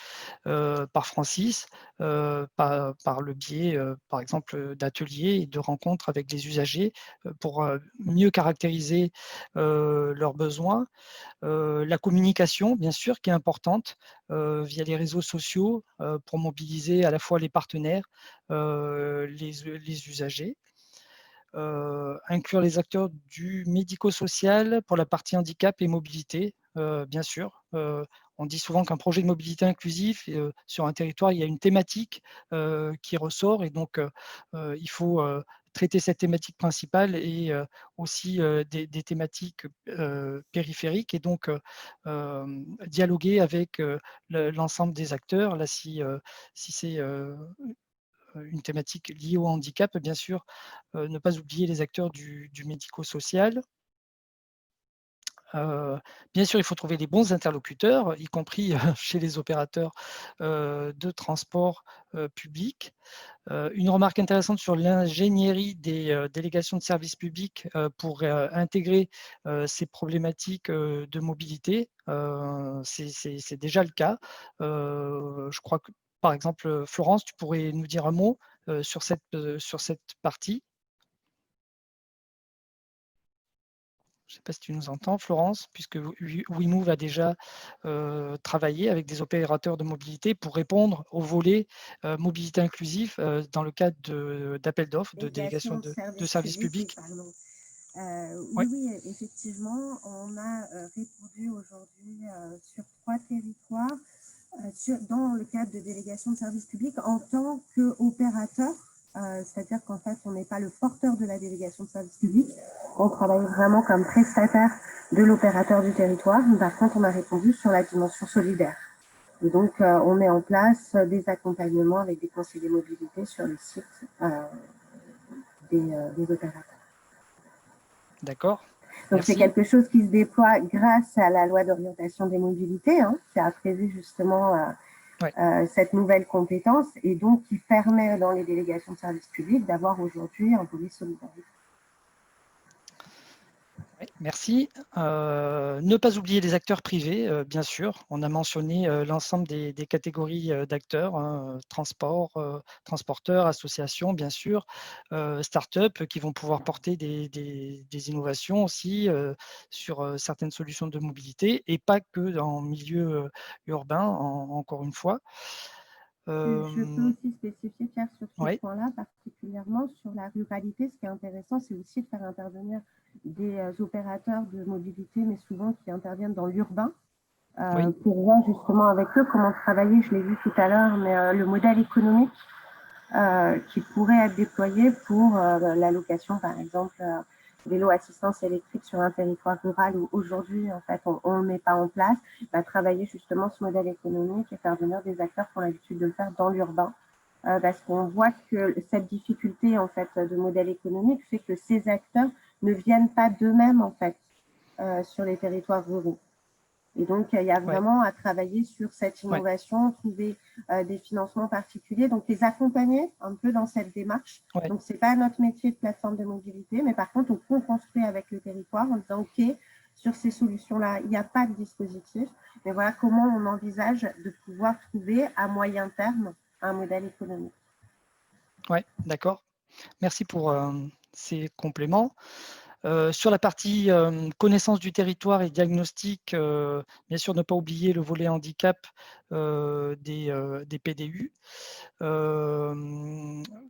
par Francis, par le biais, par exemple, d'ateliers et de rencontres avec les usagers pour mieux caractériser leurs besoins. La communication, bien sûr, qui est importante via les réseaux sociaux pour mobiliser à la fois les partenaires, les usagers. Inclure les acteurs du médico-social pour la partie handicap et mobilité, bien sûr. On dit souvent qu'un projet de mobilité inclusive, sur un territoire, il y a une thématique qui ressort et donc il faut traiter cette thématique principale et aussi des thématiques périphériques et donc dialoguer avec l'ensemble des acteurs. Là, si c'est une thématique liée au handicap, bien sûr, ne pas oublier les acteurs du médico-social. Bien sûr, il faut trouver les bons interlocuteurs, y compris chez les opérateurs de transport public. Une remarque intéressante sur l'ingénierie des délégations de services publics pour intégrer ces problématiques de mobilité. C'est déjà le cas. Je crois que, par exemple, Florence, tu pourrais nous dire un mot sur cette partie. Je ne sais pas si tu nous entends, Florence, puisque WeMove a déjà travaillé avec des opérateurs de mobilité pour répondre au volet mobilité inclusive dans le cadre d'appels d'offres, de délégation de services publics. Oui, oui, effectivement, on a répondu aujourd'hui sur 3 territoires dans le cadre de délégation de services publics en tant qu'opérateur. C'est-à-dire qu'en fait, on n'est pas le porteur de la délégation de service public. On travaille vraiment comme prestataire de l'opérateur du territoire. Par contre, on a répondu sur la dimension solidaire. Et donc, on met en place des accompagnements avec des conseillers mobilité sur le site des opérateurs. D'accord. Donc, c'est quelque chose qui se déploie grâce à la loi d'orientation des mobilités, qui a prévu justement cette nouvelle compétence et donc qui permet dans les délégations de services publics d'avoir aujourd'hui un volet solidarité. Oui, merci. Ne pas oublier les acteurs privés, bien sûr. On a mentionné l'ensemble des catégories d'acteurs, transporteurs, associations, bien sûr, start-up qui vont pouvoir porter des innovations aussi sur certaines solutions de mobilité et pas que en milieu urbain, encore une fois. Je peux aussi spécifier, Pierre, sur ce point-là, particulièrement sur la ruralité. Ce qui est intéressant, c'est aussi de faire intervenir des opérateurs de mobilité, mais souvent qui interviennent dans l'urbain, pour voir justement avec eux comment travailler, je l'ai vu tout à l'heure, mais le modèle économique qui pourrait être déployé pour la location, par exemple, vélo assistance électrique sur un territoire rural où aujourd'hui, en fait, on ne le met pas en place, travailler justement ce modèle économique et faire venir des acteurs qui ont l'habitude de le faire dans l'urbain. Parce qu'on voit que cette difficulté, en fait, de modèle économique fait que ces acteurs ne viennent pas d'eux-mêmes, en fait, sur les territoires ruraux. Et donc, il y a vraiment à travailler sur cette innovation, trouver des financements particuliers, donc les accompagner un peu dans cette démarche. Donc, ce n'est pas notre métier de plateforme de mobilité, mais par contre, on co-construit avec le territoire en disant, OK, sur ces solutions-là, il n'y a pas de dispositif, mais voilà comment on envisage de pouvoir trouver à moyen terme un modèle économique. Oui, d'accord. Merci pour ces compléments. Sur la partie connaissance du territoire et diagnostic, bien sûr, ne pas oublier le volet handicap des PDU.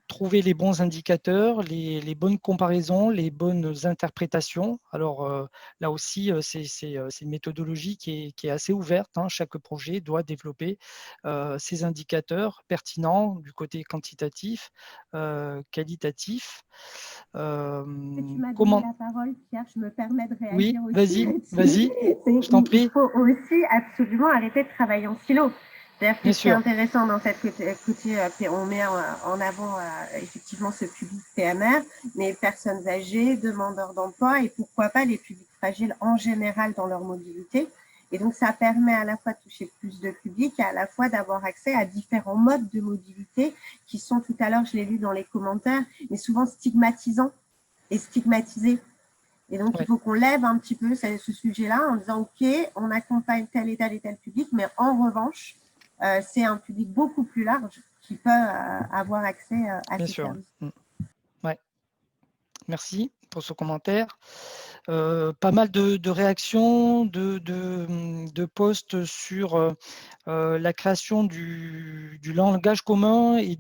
Trouver les bons indicateurs, les bonnes comparaisons, les bonnes interprétations. Alors là aussi, c'est une méthodologie qui est assez ouverte. Chaque projet doit développer ces indicateurs pertinents du côté quantitatif, qualitatif. Tu m'as donné la parole, Pierre, je me permets de réagir aussi. Oui, vas-y, je t'en prie. Il faut aussi absolument arrêter de travailler en silo. C'est-à-dire que ce qui est intéressant dans cette côté, on met en avant effectivement ce public PMR, mais personnes âgées, demandeurs d'emploi et pourquoi pas les publics fragiles en général dans leur mobilité. Et donc, ça permet à la fois de toucher plus de public et à la fois d'avoir accès à différents modes de mobilité qui sont, tout à l'heure, je l'ai lu dans les commentaires, mais souvent stigmatisants et stigmatisés. Et donc, il faut qu'on lève un petit peu ce sujet-là en disant, OK, on accompagne tel et tel public, mais en revanche, c'est un public beaucoup plus large qui peut avoir accès à ces services. Ouais. Merci pour ce commentaire. Pas mal de réactions, de posts sur la création du langage commun et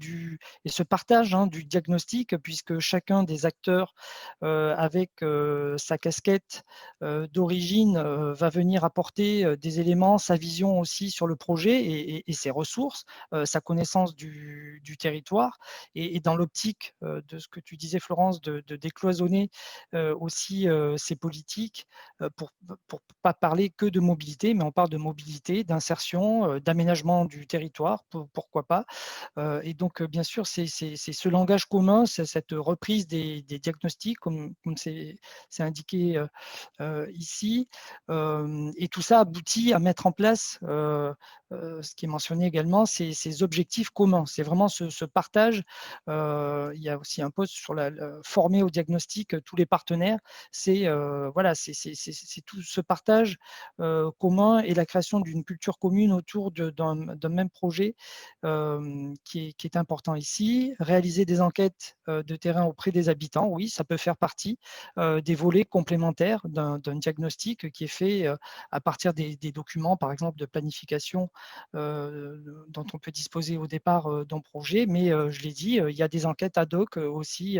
ce partage du diagnostic, puisque chacun des acteurs avec sa casquette d'origine va venir apporter des éléments, sa vision aussi sur le projet et ses ressources, sa connaissance du territoire et dans l'optique de ce que tu disais, Florence, de décloisonner aussi ces politiques pour pas parler que de mobilité, mais on parle de mobilité, d'insertion, d'aménagement du territoire, pourquoi pas. Et donc, bien sûr, c'est ce langage commun, c'est cette reprise des diagnostics, comme c'est indiqué ici. Et tout ça aboutit à mettre en place, ce qui est mentionné également, ces objectifs communs. C'est vraiment ce partage. Il y a aussi un poste sur former au diagnostic tous les partenaires. Voilà, c'est tout ce partage commun et la création d'une culture commune autour d'un même projet qui est important ici. Réaliser des enquêtes de terrain auprès des habitants, oui, ça peut faire partie des volets complémentaires d'un diagnostic qui est fait à partir des documents, par exemple, de planification dont on peut disposer au départ d'un projet. Mais je l'ai dit, il y a des enquêtes ad hoc aussi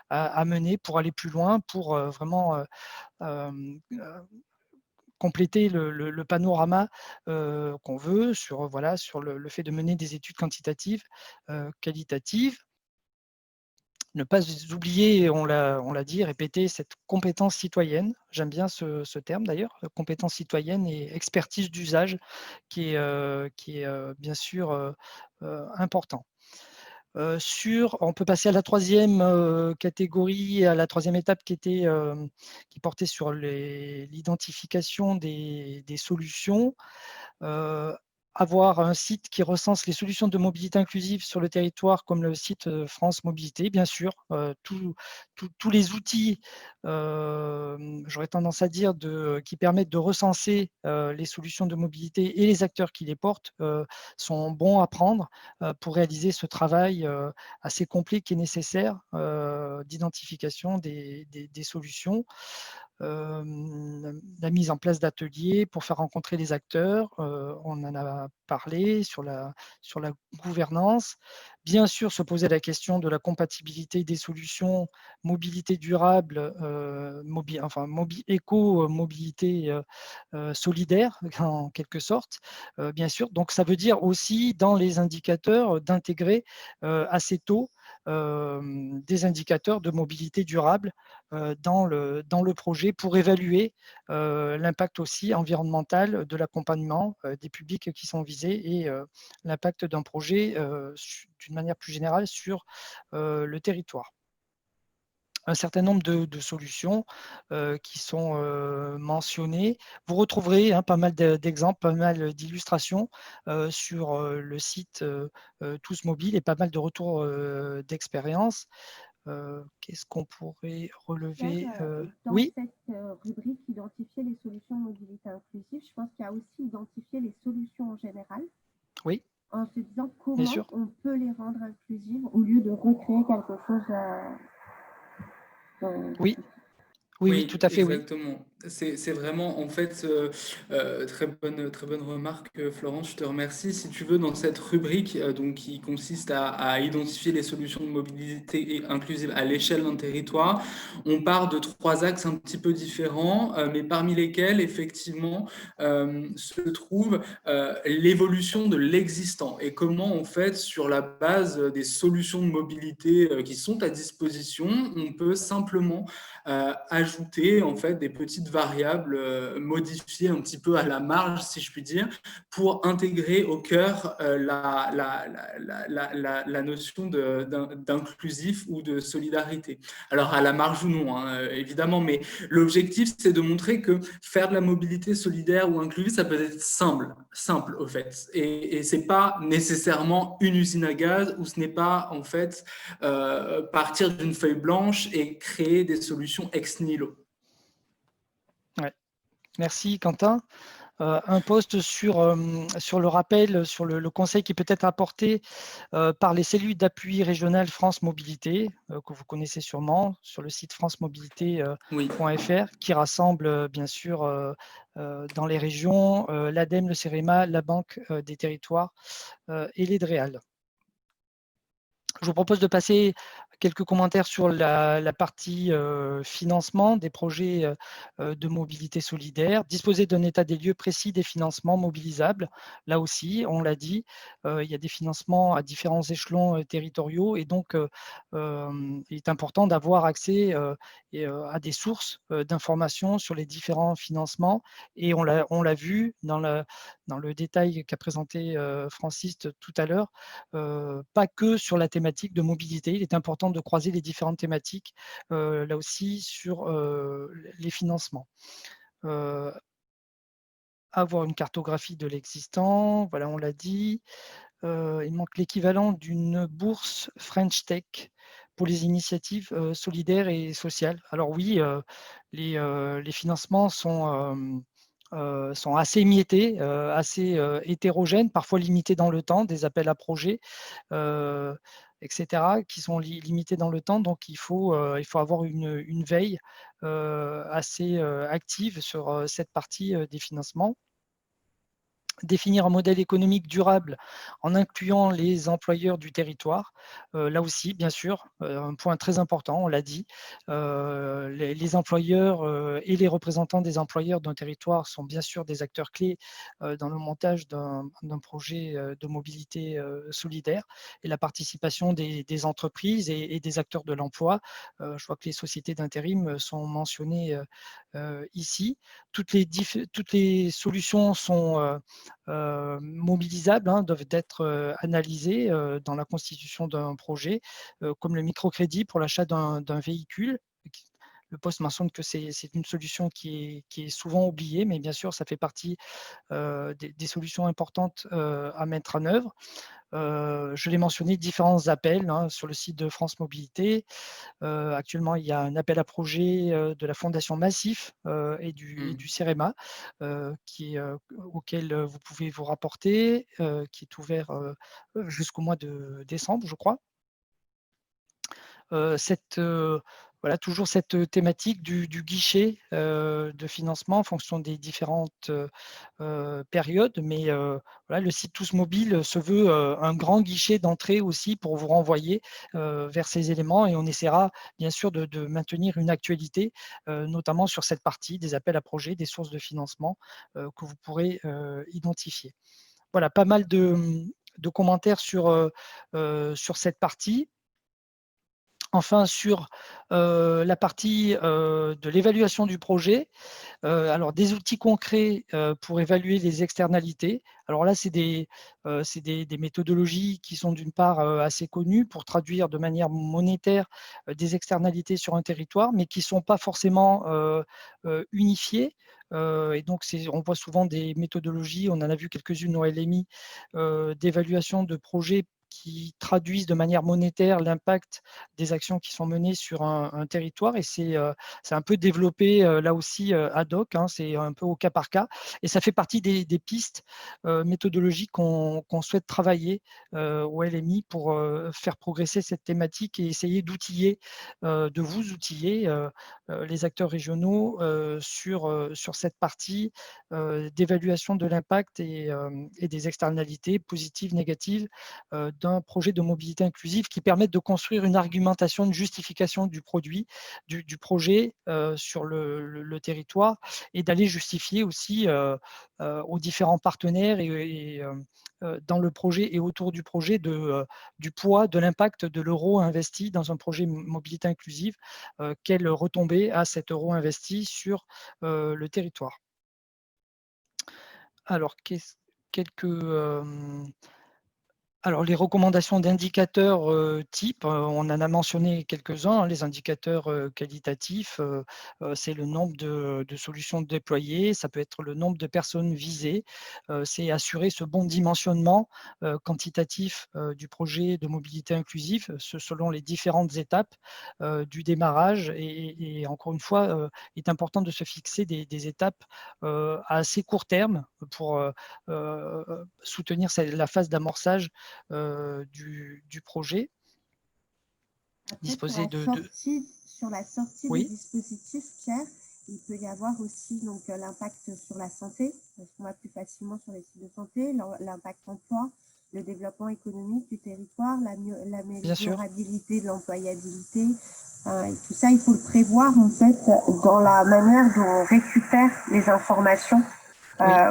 à mener pour aller plus loin, pour vraiment compléter le panorama qu'on veut sur, voilà, sur le fait de mener des études quantitatives, qualitatives. Ne pas oublier, on l'a dit, répéter cette compétence citoyenne. J'aime bien ce terme d'ailleurs, compétence citoyenne et expertise d'usage qui est bien sûr important. On peut passer à la troisième catégorie, à la troisième étape qui portait sur l'identification des solutions. Avoir un site qui recense les solutions de mobilité inclusive sur le territoire, comme le site France Mobilité, bien sûr. Tous les outils, j'aurais tendance à dire, qui permettent de recenser les solutions de mobilité et les acteurs qui les portent sont bons à prendre pour réaliser ce travail assez complet qui est nécessaire d'identification des solutions. La mise en place d'ateliers pour faire rencontrer les acteurs, on en a parlé sur la gouvernance. Bien sûr, se poser la question de la compatibilité des solutions mobilité durable, éco-mobilité solidaire, en quelque sorte, bien sûr. Donc, ça veut dire aussi, dans les indicateurs, d'intégrer assez tôt des indicateurs de mobilité durable dans le projet pour évaluer l'impact aussi environnemental de l'accompagnement des publics qui sont visés et l'impact d'un projet d'une manière plus générale sur le territoire. Un certain nombre de solutions qui sont mentionnées. Vous retrouverez pas mal d'exemples, pas mal d'illustrations sur le site Tous Mobiles et pas mal de retours d'expérience. Qu'est-ce qu'on pourrait relever Dans Oui, cette rubrique identifier les solutions de mobilité inclusive, je pense qu'il y a aussi identifier les solutions en général. Oui. En se disant comment on peut les rendre inclusives au lieu de recréer quelque chose. Oui, tout à fait, exactement. Oui. C'est vraiment, en fait, très bonne remarque, Florence, je te remercie. Si tu veux, dans cette rubrique donc, qui consiste à identifier les solutions de mobilité inclusive à l'échelle d'un territoire, on part de 3 axes un petit peu différents, mais parmi lesquels, effectivement, se trouve l'évolution de l'existant et comment, en fait, sur la base des solutions de mobilité qui sont à disposition, on peut simplement ajouter en fait des petites variables modifiées un petit peu à la marge, si je puis dire, pour intégrer au cœur la notion d'inclusif ou de solidarité. Alors à la marge ou non, évidemment, mais l'objectif c'est de montrer que faire de la mobilité solidaire ou inclusive, ça peut être simple au fait, et c'est pas nécessairement une usine à gaz, ou ce n'est pas en fait partir d'une feuille blanche et créer des solutions ex nihilo. Ouais. Merci Quentin. Un post sur le rappel, sur le conseil qui peut être apporté par les cellules d'appui régionales France Mobilité, que vous connaissez sûrement, sur le site francemobilité.fr, qui rassemble bien sûr dans les régions l'ADEME, le CEREMA, la Banque des territoires et les DREAL. Je vous propose de passer Quelques commentaires sur la partie financement des projets de mobilité solidaire. Disposer d'un état des lieux précis des financements mobilisables. Là aussi, on l'a dit, il y a des financements à différents échelons territoriaux et donc il est important d'avoir accès à des sources d'informations sur les différents financements. Et on l'a vu dans le détail qu'a présenté Francis tout à l'heure, pas que sur la thématique de mobilité. Il est important de croiser les différentes thématiques, là aussi, sur les financements. Avoir une cartographie de l'existant, voilà, on l'a dit. Il manque l'équivalent d'une bourse French Tech pour les initiatives solidaires et sociales. Alors oui, les financements sont assez émiettés, assez hétérogènes, parfois limités dans le temps, des appels à projets, etc., qui sont limités dans le temps. Donc, il faut avoir une veille assez active sur cette partie des financements. Définir un modèle économique durable en incluant les employeurs du territoire. Là aussi, bien sûr, un point très important, on l'a dit, les employeurs et les représentants des employeurs d'un territoire sont bien sûr des acteurs clés dans le montage d'un projet de mobilité solidaire et la participation des entreprises et des acteurs de l'emploi. Je vois que les sociétés d'intérim sont mentionnées ici. Toutes les solutions sont mobilisables, doivent être analysées dans la constitution d'un projet, comme le microcrédit pour l'achat d'un véhicule. Le poste mentionne que c'est une solution qui est souvent oubliée, mais bien sûr, ça fait partie des solutions importantes à mettre en œuvre. Je l'ai mentionné, différents appels sur le site de France Mobilité. Actuellement, il y a un appel à projet de la Fondation Massif et du CEREMA auquel vous pouvez vous rapporter, qui est ouvert jusqu'au mois de décembre, je crois. Voilà, toujours cette thématique du guichet de financement en fonction des différentes périodes, mais voilà, le site Tous Mobile se veut un grand guichet d'entrée aussi pour vous renvoyer vers ces éléments et on essaiera bien sûr de maintenir une actualité, notamment sur cette partie des appels à projets, des sources de financement que vous pourrez identifier. Voilà, pas mal de commentaires sur cette partie. Enfin, sur la partie de l'évaluation du projet, alors des outils concrets pour évaluer les externalités. Alors là, c'est des méthodologies qui sont d'une part assez connues pour traduire de manière monétaire des externalités sur un territoire, mais qui ne sont pas forcément unifiées. Et donc, on voit souvent des méthodologies, on en a vu quelques-unes au LMI, d'évaluation de projets qui traduisent de manière monétaire l'impact des actions qui sont menées sur un territoire. Et c'est un peu développé là aussi ad hoc, c'est un peu au cas par cas. Et ça fait partie des pistes méthodologiques qu'on souhaite travailler au LMI pour faire progresser cette thématique et essayer d'outiller, de vous outiller les acteurs régionaux sur cette partie d'évaluation de l'impact et des externalités positives, négatives d'un projet de mobilité inclusive qui permettent de construire une argumentation, une justification du produit, du projet sur le territoire et d'aller justifier aussi aux différents partenaires et dans le projet et autour du projet du poids, de l'impact de l'euro investi dans un projet mobilité inclusive, quelle retombée a cet euro investi sur le territoire. Alors, quelques... Alors, les recommandations d'indicateurs types, on en a mentionné quelques-uns. Les indicateurs qualitatifs, c'est le nombre de solutions déployées, ça peut être le nombre de personnes visées, c'est assurer ce bon dimensionnement quantitatif du projet de mobilité inclusive selon les différentes étapes du démarrage. Et encore une fois, il est important de se fixer des étapes à assez court terme pour soutenir la phase d'amorçage du projet. Après, sur la sortie oui. des dispositifs, Pierre, il peut y avoir aussi l'impact sur la santé, parce qu'on va plus facilement sur les sites de santé, l'impact emploi, le développement économique du territoire, l'améliorabilité de l'employabilité. Et tout ça, il faut le prévoir en fait dans la manière dont on récupère les informations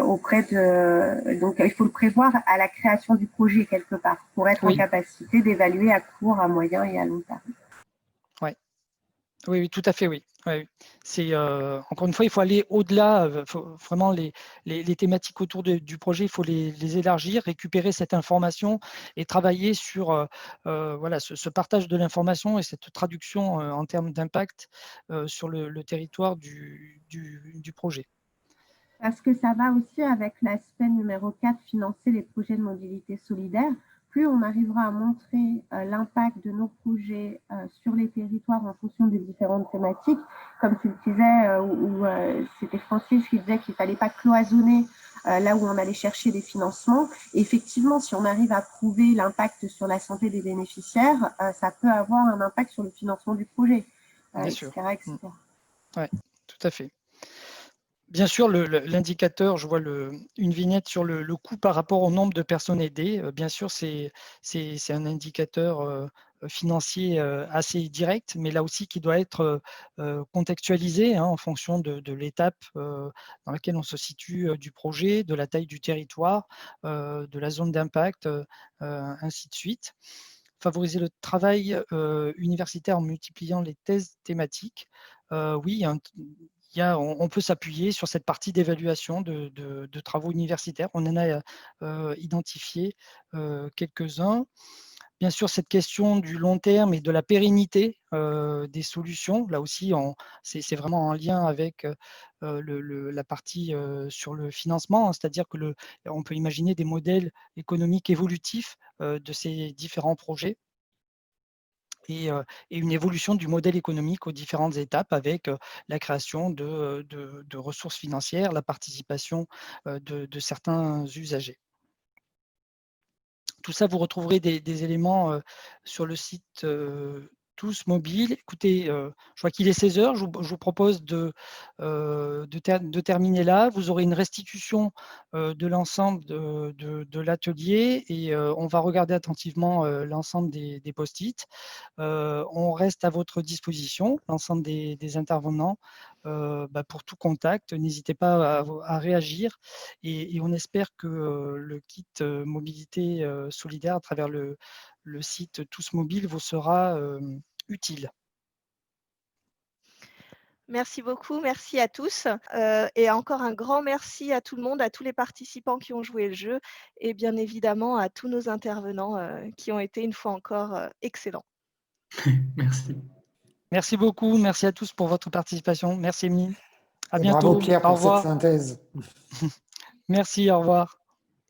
auprès de. Donc, il faut le prévoir à la création du projet quelque part pour être en capacité d'évaluer à court, à moyen et à long terme. Oui, oui, tout à fait, oui. C'est encore une fois, il faut aller au-delà. Vraiment, les thématiques autour du projet, il faut les élargir, récupérer cette information et travailler sur voilà, ce partage de l'information et cette traduction en termes d'impact sur le territoire du projet. Parce que ça va aussi avec l'aspect numéro 4, financer les projets de mobilité solidaire. Plus on arrivera à montrer l'impact de nos projets sur les territoires en fonction des différentes thématiques, comme tu le disais, c'était Francis qui disait qu'il ne fallait pas cloisonner là où on allait chercher des financements. Et effectivement, si on arrive à prouver l'impact sur la santé des bénéficiaires, ça peut avoir un impact sur le financement du projet, etc., etc. Oui, tout à fait. Bien sûr, l'indicateur, je vois une vignette sur le coût par rapport au nombre de personnes aidées. Bien sûr, c'est un indicateur financier assez direct, mais là aussi qui doit être contextualisé en fonction de l'étape dans laquelle on se situe du projet, de la taille du territoire, de la zone d'impact, ainsi de suite. Favoriser le travail universitaire en multipliant les thèses thématiques. Oui, on peut s'appuyer sur cette partie d'évaluation de travaux universitaires. On en a identifié quelques-uns. Bien sûr, cette question du long terme et de la pérennité des solutions, là aussi, c'est vraiment en lien avec la partie sur le financement, c'est-à-dire qu'on peut imaginer des modèles économiques évolutifs de ces différents projets. Et une évolution du modèle économique aux différentes étapes avec la création de ressources financières, la participation de certains usagers. Tout ça, vous retrouverez des éléments sur le site Tous Mobiles. Écoutez, je vois qu'il est 16 h, je vous propose de terminer là. Vous aurez une restitution de l'ensemble de l'atelier et on va regarder attentivement l'ensemble des post-it. On reste à votre disposition, l'ensemble des intervenants, pour tout contact. N'hésitez pas à réagir et on espère que le kit mobilité solidaire à travers le site Tous Mobiles vous sera utile. Merci beaucoup, merci à tous. Et encore un grand merci à tout le monde, à tous les participants qui ont joué le jeu et bien évidemment à tous nos intervenants qui ont été une fois encore excellents. Merci. Merci beaucoup, merci à tous pour votre participation. Merci Emeline. À Et bientôt. bravo Pierre Au pour cette revoir. synthèse. Merci, au revoir.